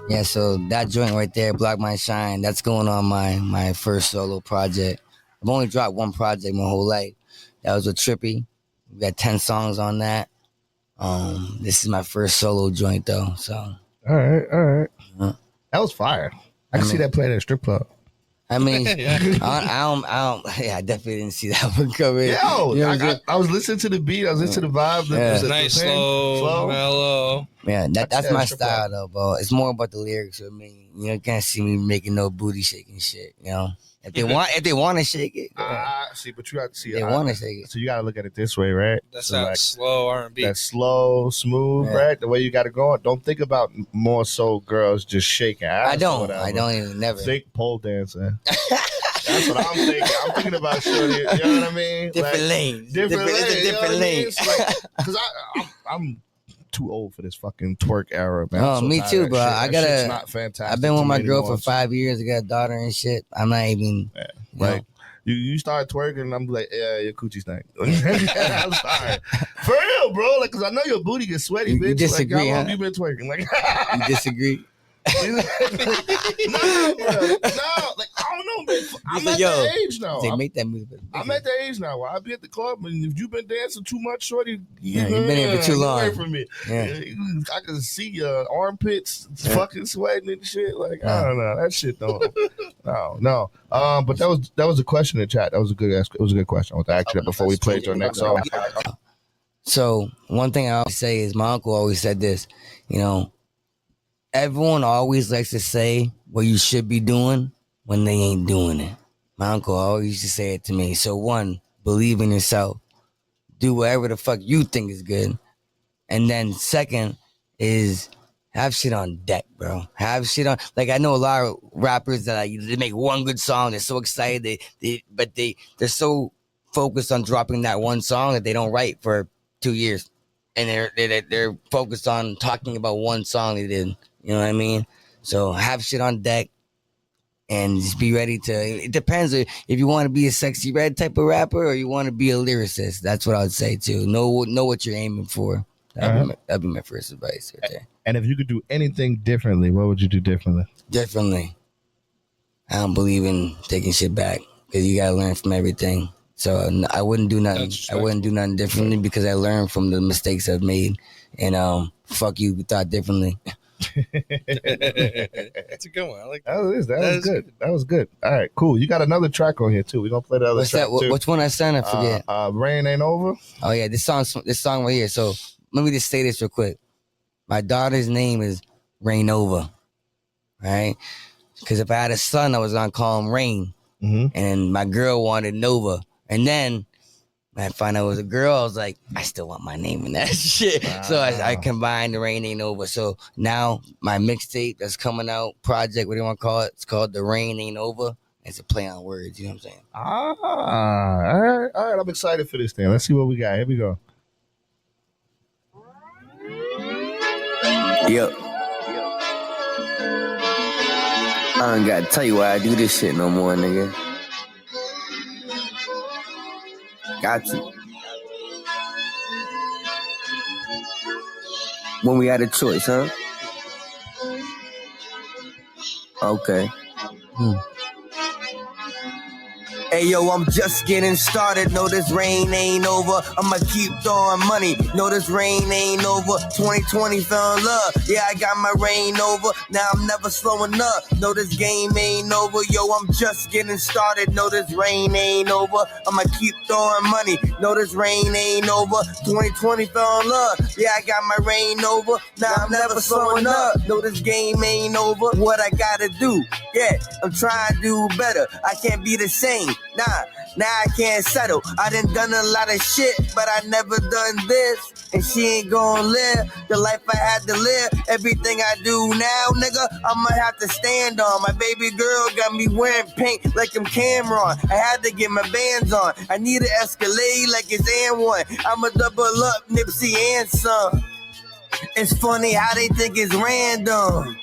Yeah, so that joint right there, Block My Shine, that's going on my first solo project. I've only dropped one project my whole life. That was with Trippy. We got 10 songs on that. This is my first solo joint though, so. All right. That was fire. I can see that playing at a strip club. I mean, Yeah. I definitely didn't see that one coming. Yo, You know what I'm saying? I was listening to the beat. I was listening to the vibe. Yeah. The Nice, pen, slow, mellow. Yeah, that's Yeah, my strip style though, bro. It's more about the lyrics with me. You know, you can't see me making no booty shaking shit. You know, if they want to shake it, see, but you got to see. they want to shake it. So you got to look at it this way, right? That's so that like, slow R&B. that slow, smooth, Yeah. right? The way you got to go. Don't think about more so girls just shaking ass. I don't even never. Think pole dancing. That's what I'm thinking. I'm thinking about shorty. You know what I mean? Different lanes. Different lanes. It's a different lane. Because I'm too old for this fucking twerk era, man. Oh, me too, bro. That shit's not fantastic. I've been with my girl anymore. for 5 years. I got a daughter and shit. I'm not even. Yeah. You know. Like you start twerking, and I'm like, yeah, your coochie stink. I'm sorry, for real, bro. Like, cause I know your booty gets sweaty, bitch. You disagree, like, how long huh? you been twerking? Like, You disagree? no, bro. No, like I don't know, man. I'm at the age now. They make that move. I'm at the age now where I be at the club, and if you've been dancing too much, shorty, you've been here for too long. Away from me. Yeah. I can see your armpits fucking sweating and shit. Like I don't know, that shit don't. no. But that was a question in chat. That was a good. It was a good question. I want to ask you that before we played your next song. So one thing I always say is my uncle always said this. You know, everyone always likes to say what you should be doing when they ain't doing it. My uncle always used to say it to me. So one, believe in yourself. Do whatever the fuck you think is good. And then second is have shit on deck, bro. Have shit on. Like, I know a lot of rappers that they make one good song. They're so excited. They're so focused on dropping that one song that they don't write for 2 years. And they're focused on talking about one song they did. You know what I mean? So have shit on deck and just be ready to. It depends if you want to be a sexy red type of rapper or you want to be a lyricist. That's what I would say too. Know what you're aiming for. That'd be my first advice right there. And if you could do anything differently, what would you do differently? Differently. I don't believe in taking shit back because you gotta learn from everything. So I wouldn't do nothing. I wouldn't do nothing differently because I learned from the mistakes I've made. And fuck you, thought differently. That's a good one. I like that. That was good. That was good. All right, cool. You got another track on here too. We're gonna play the other What's track that? too. Which one I sent? I forget. Rain Ain't Over. Oh yeah, this song right here. So let me just say this real quick. My daughter's name is Rain Over, right? Because if I had a son, I was gonna call him Rain, and my girl wanted Nova, and then when I found out it was a girl, I was like, I still want my name in that shit. Wow. So I combined the Rain Ain't Over. So now my mixtape that's coming out, project, what do you want to call it? It's called The Rain Ain't Over. It's a play on words, you know what I'm saying? All right. I'm excited for this thing. Let's see what we got. Here we go. Yep. I ain't gotta tell you why I do this shit no more, nigga. Got to. When we had a choice, huh? Okay. Hey yo, I'm just getting started. No, this rain ain't over. I'ma keep throwing money. No, this rain ain't over. 2020 fell in love. Yeah, I got my rain over. Now I'm never slowing up. No, this game ain't over. Yo, I'm just getting started. No, this rain ain't over. I'ma keep throwing money. No, this rain ain't over. 2020 fell in love. Yeah, I got my rain over. Now I'm never slowing up. No, this game ain't over. What I gotta do? Yeah, I'm trying to do better. I can't be the same. Nah, now I can't settle. I done a lot of shit, but I never done this. And she ain't gonna live the life I had to live. Everything I do now, nigga, I'ma have to stand on. My baby girl got me wearing pink like I'm Cameron. I had to get my bands on. I need an Escalade like it's N1. I'ma double up Nipsey and some. It's funny how they think it's random.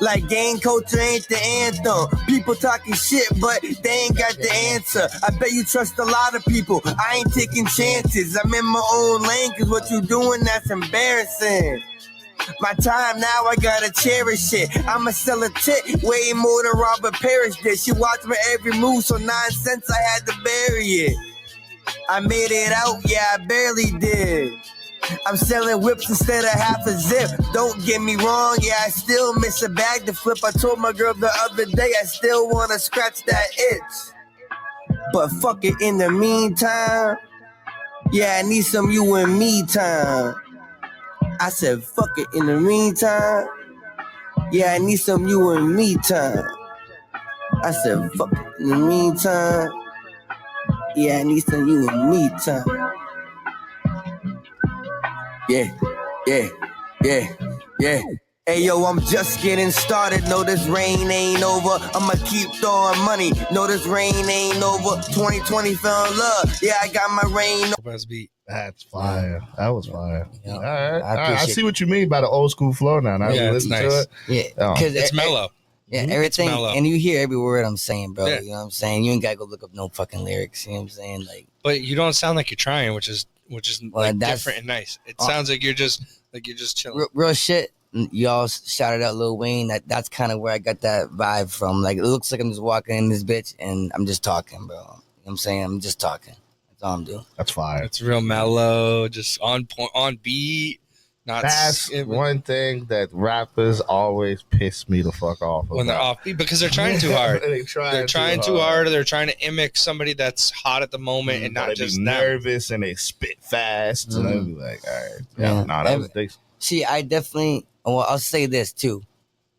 Like gang culture ain't the anthem. People talking shit, but they ain't got the answer. I bet you trust a lot of people. I ain't taking chances. I'm in my own lane, cause what you doing, that's embarrassing. My time now, I gotta cherish it. I'ma sell a tit way more than Robert Parrish did. She watched my every move, so 9 cents I had to bury it. I made it out, yeah, I barely did. I'm selling whips instead of half a zip. Don't get me wrong, yeah, I still miss a bag to flip. I told my girl the other day I still wanna scratch that itch. But fuck it, in the meantime, yeah, I need some you and me time. I said, fuck it, in the meantime, yeah, I need some you and me time. I said, fuck it, in the meantime, yeah, I need some you and me time. Yeah. Hey yo, I'm just getting started. No, this rain ain't over. I'ma keep throwing money. No, this rain ain't over. 2020 fell in love. Yeah, I got my rain. Best beat. That's fire. That was fire. Yeah. All right. I I see what you mean by the old school flow now. Now Yeah, you it's listen nice. to it. Yeah, because It's mellow. Yeah, Mhm. everything, It's mellow. and you hear every word I'm saying, bro. Yeah. You know what I'm saying? You ain't gotta go look up no fucking lyrics. You know what I'm saying? Like, But you don't sound like you're trying, which is Well, like that's- different and nice. It sounds like you're just chilling. real shit. Y'all shouted out Lil Wayne. That's kind of where I got that vibe from. Like, it looks like I'm just walking in this bitch and I'm just talking, bro. You know what I'm saying? I'm just talking. That's all I'm doing. That's fire. It's real mellow, just on point, on beat. Not That's skipping one thing that rappers always piss me the fuck off when they're about. off beat because they're trying too hard. They're trying too hard. Or they're trying to mimic somebody that's hot at the moment and Or not they just be them. nervous and they spit fast. And they be like, all right. Yeah, Yeah. nah, that was they, See, I definitely, well, I'll say this too.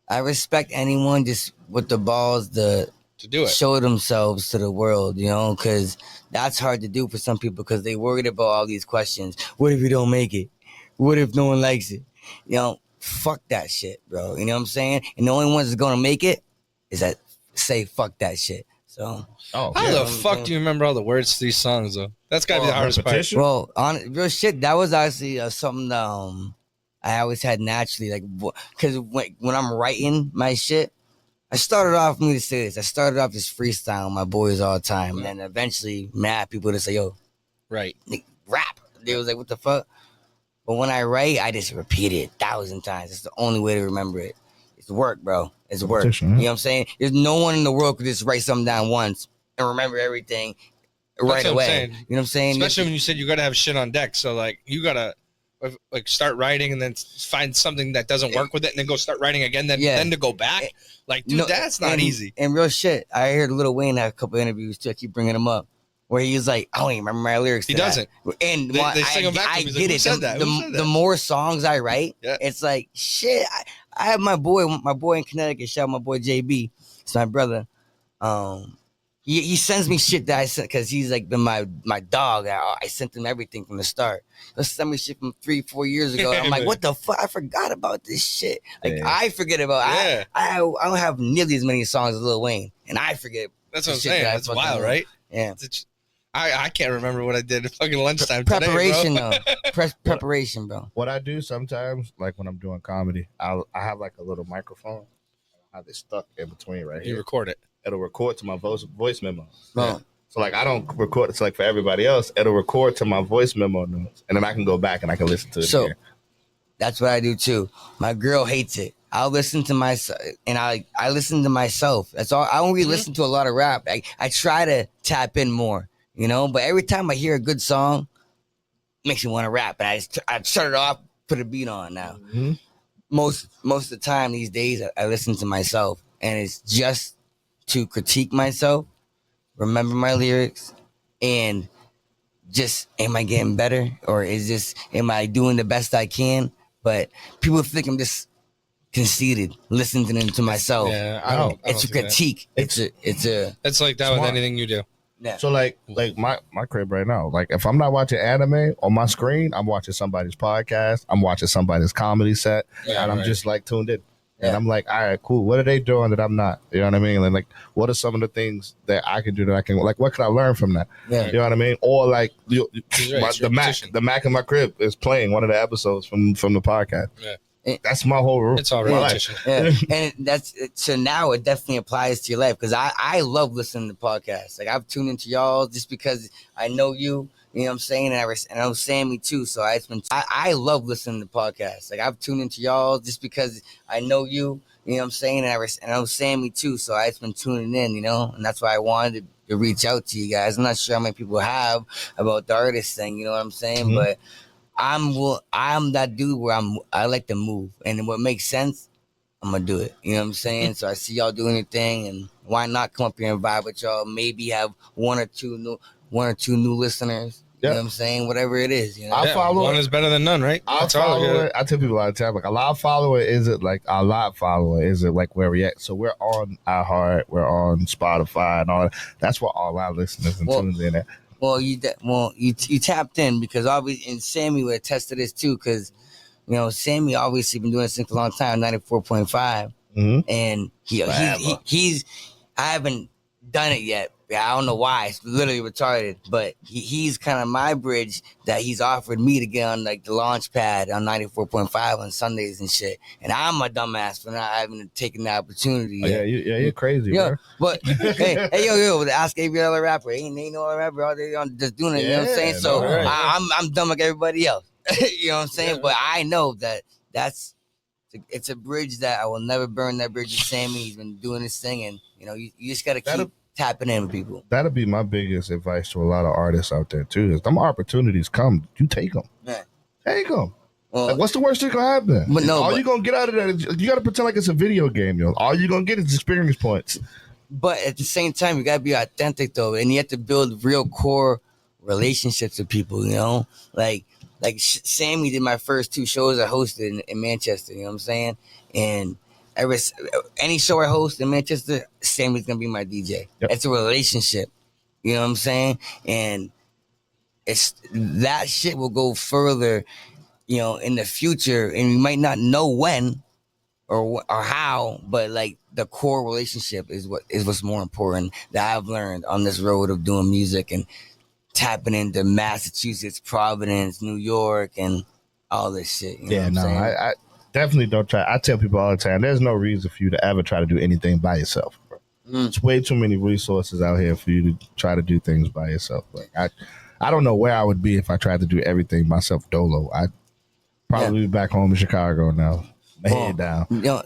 I respect anyone just with the balls to to do it. show themselves to the world, you know, because that's hard to do for some people because they worried about all these questions. What if you don't make it? What if no one likes it? You know, fuck that shit, bro. You know what I'm saying? And the only ones that's gonna make it is that say fuck that shit. So, oh, How yeah. the fuck do you remember all the words to these songs though? That's gotta be the hardest part. repetition? well, on real shit, that was actually something I always had naturally, like, because when I'm writing my shit, I started off, let me just say this, I started off just freestyle my boys all the time, and then eventually mad people to say, yo, Right. rap. They was like, what the fuck? But when I write, I just repeat it 1,000 times. It's the only way to remember it. It's work, bro. It's work. Repetition, You yeah. know what I'm saying? There's no one in the world could just write something down once and remember everything right what I'm away. saying. You know what I'm saying? Especially when you said you gotta have shit on deck. So like you gotta like start writing and then find something that doesn't work with it and then go start writing again. Then to go back. Like, dude, No, that's not and- easy. And real shit, I heard Lil Wayne have a couple interviews too. I keep bringing him up. Where he was like, I don't even remember my lyrics. He to that. doesn't. And They sing them back to I him. He's get like, it. who said that? Who said The that? more songs I write, Yeah. it's like shit. I have my boy in Connecticut. Shout out my boy JB. It's my brother. He sends me shit that I sent because he's like been my dog. I sent him everything from the start. He'll send me shit from 3-4 years ago. I'm like, what the fuck? I forgot about this shit. Like Yeah. I forget about. Yeah. I don't have nearly as many songs as Lil Wayne, and I forget. That's the what I'm shit saying. that I That's fucking wild, know. right? Yeah. I can't remember what I did at fucking lunchtime Preparation today, though. Preparation, bro. What I do sometimes, like when I'm doing comedy, I have like a little microphone. I have it stuck in between right bro. You here. record it. It'll record to my voice memo. Bro. So like I don't record. It's like for everybody else, it'll record to my voice memo notes, and then I can go back and I can listen to it. So again. that's what I do too. My girl hates it. I'll listen to myself, and I listen to myself. That's all. I don't really listen to a lot of rap. I try to tap in more, you know. But every time I hear a good song, it makes me want to rap. And I shut it off, put a beat on now. Mhm. Most of the time these days, I listen to myself, and it's just to critique myself, remember my lyrics, and just am I getting better, or am I doing the best I can? But people think I'm just conceited, listening to myself. Yeah, I don't. It's a think that. critique. It's a It's like that with Smart. anything you do. yeah. So like my crib right now, like if I'm not watching anime on my screen, I'm watching somebody's podcast, I'm watching somebody's comedy set, Yeah, and I'm right. just like tuned in. And Yeah. I'm like, all right, cool. What are they doing that I'm not? You know what I mean? And like, what are some of the things that I can do that I can like? What can I learn from that? Yeah. You know what I mean? Or like, He's right, it's the repetition. Mac in my crib is playing one of the episodes from the podcast. Yeah. That's my whole rule. It's all my life. repetition. Yeah. And so now it definitely applies to your life because I love listening to podcasts. Like I've tuned into y'all just because I know you. You know what I'm saying? And I know Sammy too. So I love listening to podcasts. Like I've tuned into y'all just because I know you. You know what I'm saying? And I know Sammy too. So I've been tuning in, you know, and that's why I wanted to reach out to you guys. I'm not sure how many people have about the artist thing, you know what I'm saying? Mhm. But I'm that dude where I like to move, and what makes sense, I'm gonna do it. You know what I'm saying? So I see y'all doing your thing, and why not come up here and vibe with y'all? Maybe have one or two new listeners. You know what I'm saying? Whatever it is, you know. I follow one it. is better than none, right? I follow it. I tell people all the time, like a lot follower isn't like a lot follower isn't like where we at. So we're on iHeart, we're on Spotify, and all that. That's where all our listeners and tunes in at. Well, you tapped in because obviously, and Sammy would attest to this too, because you know Sammy obviously been doing this thing for a long time, 94.5, and he's I haven't done it yet. I don't know why. It's literally retarded, but he's kind of my bridge that he's offered me to get on like the launch pad on 94.5 on Sundays and shit. And I'm a dumbass for not having taken the opportunity. Oh, you're crazy, bro. But hey, yo, ask every other rapper. Ain't no other rapper out there just doing it. You know what I'm saying? So I'm dumb like everybody else. You know what I'm saying? But I know it's a bridge that I will never burn. That bridge with Sammy. He's been doing this thing, and you know you just gotta keep tapping in with people. That'll be my biggest advice to a lot of artists out there too. Is them opportunities come, you take them. Yeah. Take them. Well, like, what's the worst that can happen? But all you gonna get out of that is you gotta pretend like it's a video game, yo. All you gonna get is experience points. But at the same time, you gotta be authentic though, and you have to build real core relationships with people. You know, like Sammy did my first 2 shows I hosted in Manchester. You know what I'm saying? And any show I host in Manchester, Sammy's gonna be my DJ. Yep. It's a relationship. You know what I'm saying? And it's that shit will go further, you know, in the future, and you might not know when or how, but like the core relationship is what's more important that I've learned on this road of doing music and tapping into Massachusetts, Providence, New York, and all this shit. You know what I'm saying? I definitely don't try. I tell people all the time, there's no reason for you to ever try to do anything by yourself, bro. It's way too many resources out here for you to try to do things by yourself. Like I don't know where I would be if I tried to do everything myself dolo. I'd probably be back home in Chicago now. Head down. You know,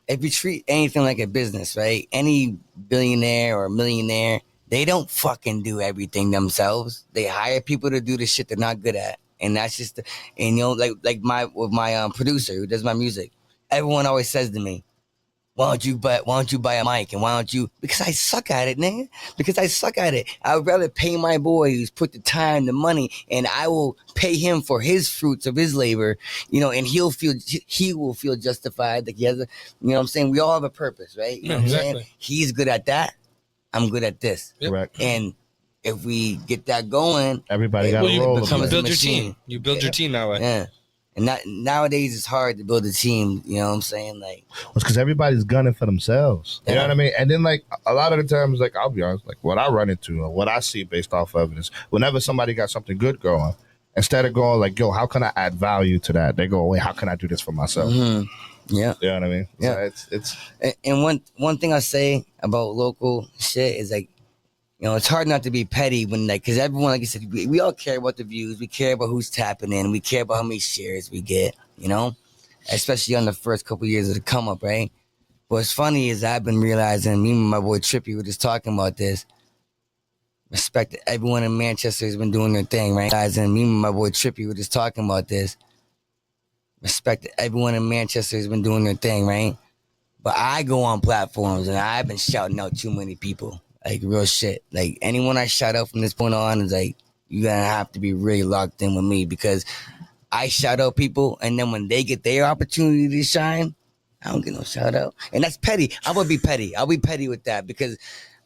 if you treat anything like a business, right? Any billionaire or millionaire, they don't fucking do everything themselves. They hire people to do the shit they're not good at. And that's just, and you know, like my producer who does my music, everyone always says to me, why don't you buy a mic, and why don't you, because I suck at it, nigga. Because I suck at it. I would rather pay my boy who's put the time, the money, and I will pay him for his fruits of his labor, you know, and he will feel justified that he has a, you know what I'm saying? We all have a purpose, right? You know what I'm saying? He's good at that. I'm good at this. Correct. And if we get that going, everybody got to roll. You build your team. You build your team that way. Yeah. And nowadays it's hard to build a team, you know what I'm saying? Like, it's because everybody's gunning for themselves. You know what I mean? And then, like, a lot of the times, like, I'll be honest, like, what I run into or what I see based off of it is whenever somebody got something good going, instead of going like, yo, how can I add value to that? They go, wait, how can I do this for myself? Mm-hmm. Yeah. You know what I mean? Yeah. So it's and one thing I say about local shit is like, you know, it's hard not to be petty when, like, because everyone, like I said, we all care about the views. We care about who's tapping in. We care about how many shares we get, you know, especially on the first couple of years of the come up, right? What's funny is I've been realizing, me and my boy Trippy were just talking about this. Respect to everyone in Manchester has been doing their thing, right? And me and my boy Trippy were just talking about this. Respect to everyone in Manchester has been doing their thing, right? But I go on platforms and I've been shouting out too many people. Like, real shit. Like, anyone I shout out from this point on is like, you're gonna have to be really locked in with me, because I shout out people, and then when they get their opportunity to shine, I don't get no shout out. And that's petty. I would be petty. I'll be petty with that, because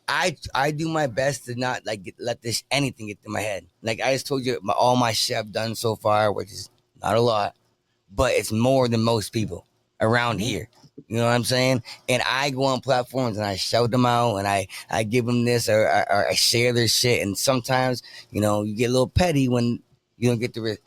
I do my best to not like let anything get to my head. Like, I just told you all my shit I've done so far, which is not a lot, but it's more than most people around here. You know what I'm saying? And I go on platforms and I shout them out, and I give them this, or I share their shit. And sometimes, you know, you get a little petty when you don't get the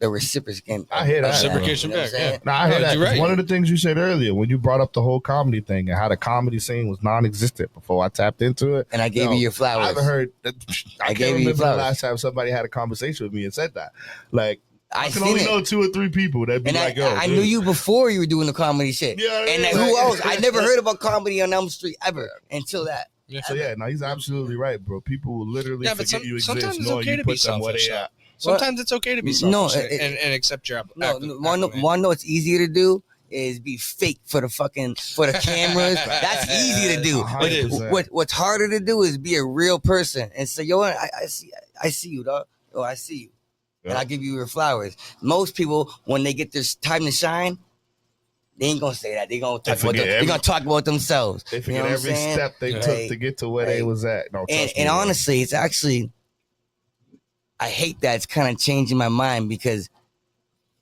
reciprocation. I hear that. Reciprocation back. Yeah. No, I hear that. Right. One of the things you said earlier when you brought up the whole comedy thing and how the comedy scene was non-existent before I tapped into it. And I gave you your flowers. I haven't heard that. I can't remember the last time somebody had a conversation with me and said that. Like, I can only know 2 or 3 people that be like, yo. I knew you before you were doing the comedy shit. Yeah, and like, who else? I never heard about comedy on Elm Street ever until that. Yeah. So, no, he's absolutely right, bro. People will literally forget you exist sometimes it's knowing okay you to put be them where selfish. they at. Sometimes it's okay to be selfish and accept your one know it's easier to do is be fake for the cameras. That's easy to do. What's harder to do is be a real person and say, yo, I see you, dog. Oh, I see you. And I'll give you your flowers. Most people, when they get their time to shine, they ain't gonna say that. They gonna talk about themselves. They forget every step they took to get to where they was at. No, and honestly, it's actually, I hate that it's kind of changing my mind because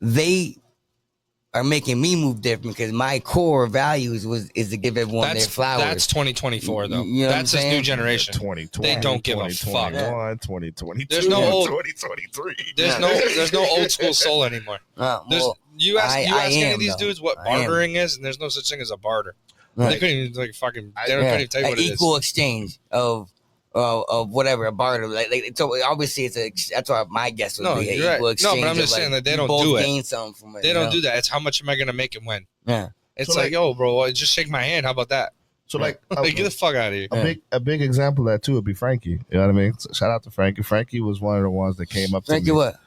they are making me move different because my core values is to give everyone their flowers. That's 2024 though. That's this new generation. 2020. They don't give a fuck. 2022. There's no old 2023. There's no old school soul anymore. You ask any of these dudes what bartering is, and there's no such thing as a barter. Right. They couldn't even couldn't even tell you what it is. Equal exchange of whatever, a barter. So obviously that's what my guess would be. You're equal exchange. No, but I'm just saying that they don't do it. From it. They don't do that. It's how much am I gonna make and when. Yeah. It's so yo, bro, just shake my hand. How about that? So get the fuck out of here. A big example of that too would be Frankie. You know what I mean? So shout out to Frankie. Frankie was one of the ones that came up to me. Frankie what?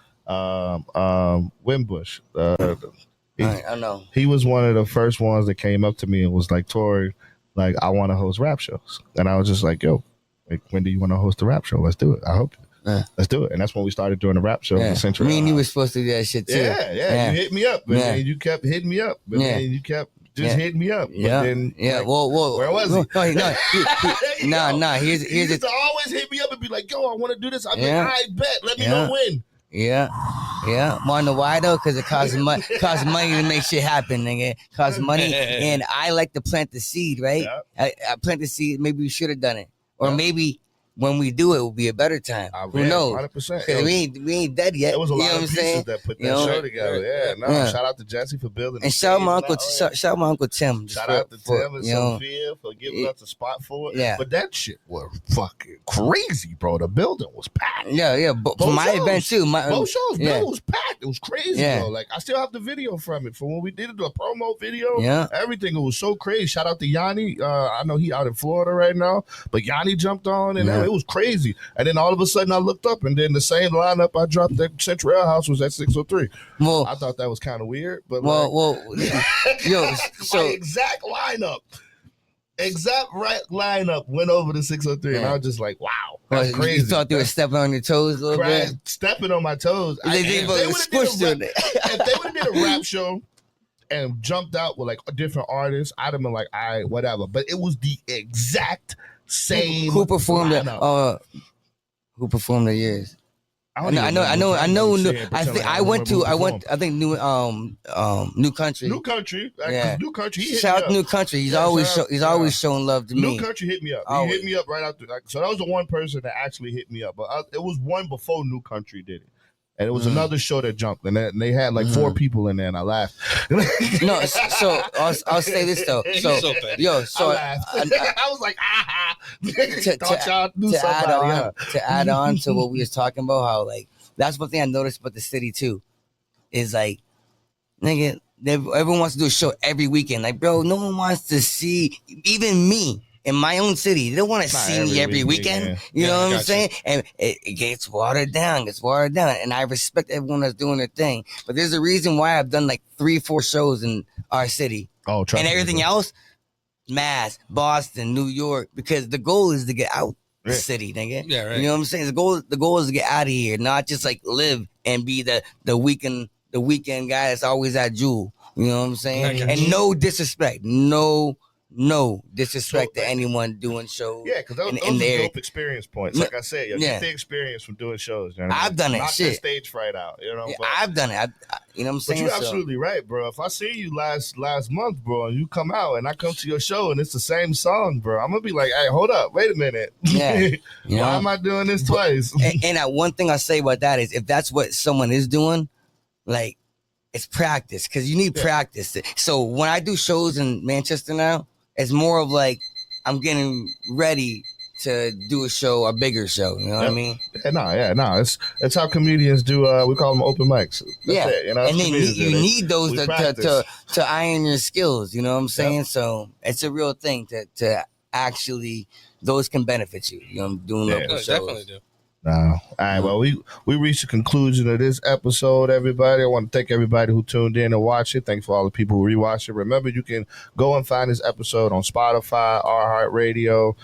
Wimbush. I know. He was one of the first ones that came up to me and was like, Tori, like, I want to host rap shows. And I was just like, yo, like, when do you want to host a rap show? Let's do it. I hope. Let's do it. And that's when we started doing the rap show. Yeah. Central. Me and you were supposed to do that shit too. Yeah. You hit me up. And then you kept hitting me up. And then you kept just hitting me up. Yeah. Then, like, whoa. Where was he? No. Here's he used to always hit me up and be like, yo, I want to do this. I'm like, I bet. Let me know when. Yeah. Want to know why though? Because it costs money. Costs money to make shit happen, nigga. Costs money, and I like to plant the seed, right? I plant the seed. Maybe we should have done it, or maybe when we do it will be a better time. Who knows? 100%. Because we ain't dead yet. There was a lot of pieces that put that show together. Shout out to Jesse for building. And shout out my uncle Tim. Shout out to Tim and Sophia for giving us a spot for it. Yeah. But that shit was fucking crazy, bro. The building was packed. Yeah. But for my event too. Both shows, it was packed. It was crazy, bro. Like I still have the video from it. From when we did the promo video. Yeah. Everything. It was so crazy. Shout out to Yanni. I know he out in Florida right now. But Yanni jumped on and it was crazy. And then all of a sudden I looked up and then the same lineup I dropped at Central Ale House was at 603. Well, I thought that was kind of weird, but so my exact right lineup went over to 603 and I was just like, wow, that's crazy. You thought they were stepping on your toes a little bit? Stepping on my toes. If they would have did a rap show and jumped out with like different artists, I'd have been like, all right, whatever. But it was the exact same. Who performed it? Who performed the years? I know. I think New Country. New Country. New Country. Shout out to New Country. He's always showing love to me. New Country hit me up. He hit me up right after. So that was the one person that actually hit me up. But it was one before New Country did it. And it was another show that jumped, and they had like 4 people in there, and I laughed. No, so I'll say this though. So I was like, to add on to what we was talking about, how like that's one thing I noticed about the city too, is like, nigga, everyone wants to do a show every weekend. Like, bro, no one wants to see even me. In my own city, they don't want to see me every weekend. You know what I'm saying? And it gets watered down. And I respect everyone that's doing their thing. But there's a reason why I've done like 3-4 shows in our city. Oh, and everything else, Mass, Boston, New York, because the goal is to get out the city, nigga. Yeah, right. You know what I'm saying? The goal is to get out of here, not just like live and be the weekend guy that's always at Jewel. You know what I'm saying? And no disrespect, no disrespect to anyone doing shows. Yeah, because those are dope experience points. Like I said, get the experience from doing shows. You know I've done it. Knock the stage fright out. You know, I've done it. You know what I'm saying? But you're absolutely right, bro. If I see you last month, bro, and you come out and I come to your show and it's the same song, bro, I'm gonna be like, hey, hold up, wait a minute. Yeah. Why am I doing this twice? And one thing I say about that is, if that's what someone is doing, like, it's practice, because you need practice. So when I do shows in Manchester now, it's more of like I'm getting ready to do a bigger show. You know what I mean? No. It's how comedians do. We call them open mics. That's it, you know, and then you need those to iron your skills. You know what I'm saying? Yep. So it's a real thing to actually, those can benefit you. You know, doing local shows. Definitely do. No. All right. Well, we reached the conclusion of this episode, everybody. I want to thank everybody who tuned in and watched it. Thanks for all the people who rewatched it. Remember, you can go and find this episode on Spotify, iHeartRadio.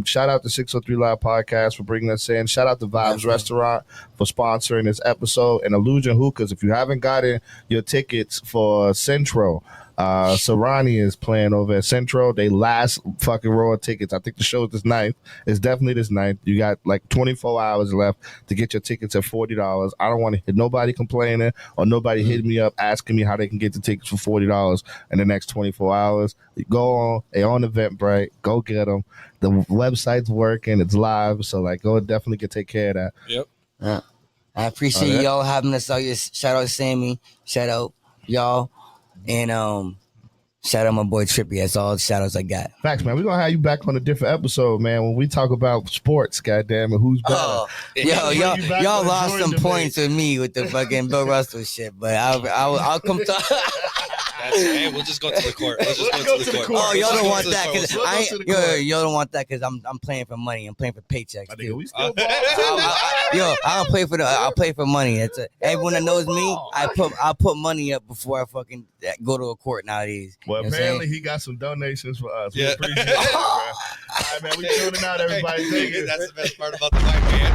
Shout out to 603 Live Podcast for bringing us in. Shout out to Vibes Restaurant for sponsoring this episode, and Illusion Hookahs. If you haven't gotten your tickets for Central, Sarani is playing over at Central. They last fucking row of tickets. I think the show is this 9th. It's definitely this 9th. You got like 24 hours left to get your tickets at $40. I don't want to hear nobody complaining or nobody hitting me up asking me how they can get the tickets for $40 in the next 24 hours. Go on. They on Eventbrite. Go get them. The website's working. It's live. So like, go definitely get take care of that. Yep. I appreciate y'all having us out here. Shout out Sammy. Shout out y'all. And shout out my boy Trippy. That's all the shout outs I got. Facts, man. We're gonna have you back on a different episode, man, when we talk about sports, goddamn it, who's better. Oh, y'all lost some points with me with the fucking Bill Russell shit, but I'll come talk. Hey, we'll just go to the court. Let's just go to the court. Oh, y'all don't want that because y'all don't want that because I'm playing for money. I'm playing for paychecks. We still I'll play for I'll play for money. That's everyone that knows me. I'll put money up before I fucking go to a court nowadays. Well, apparently he got some donations for us. We appreciate it, man. All right, man. We tuning out, everybody. That's the best part about the fight, man.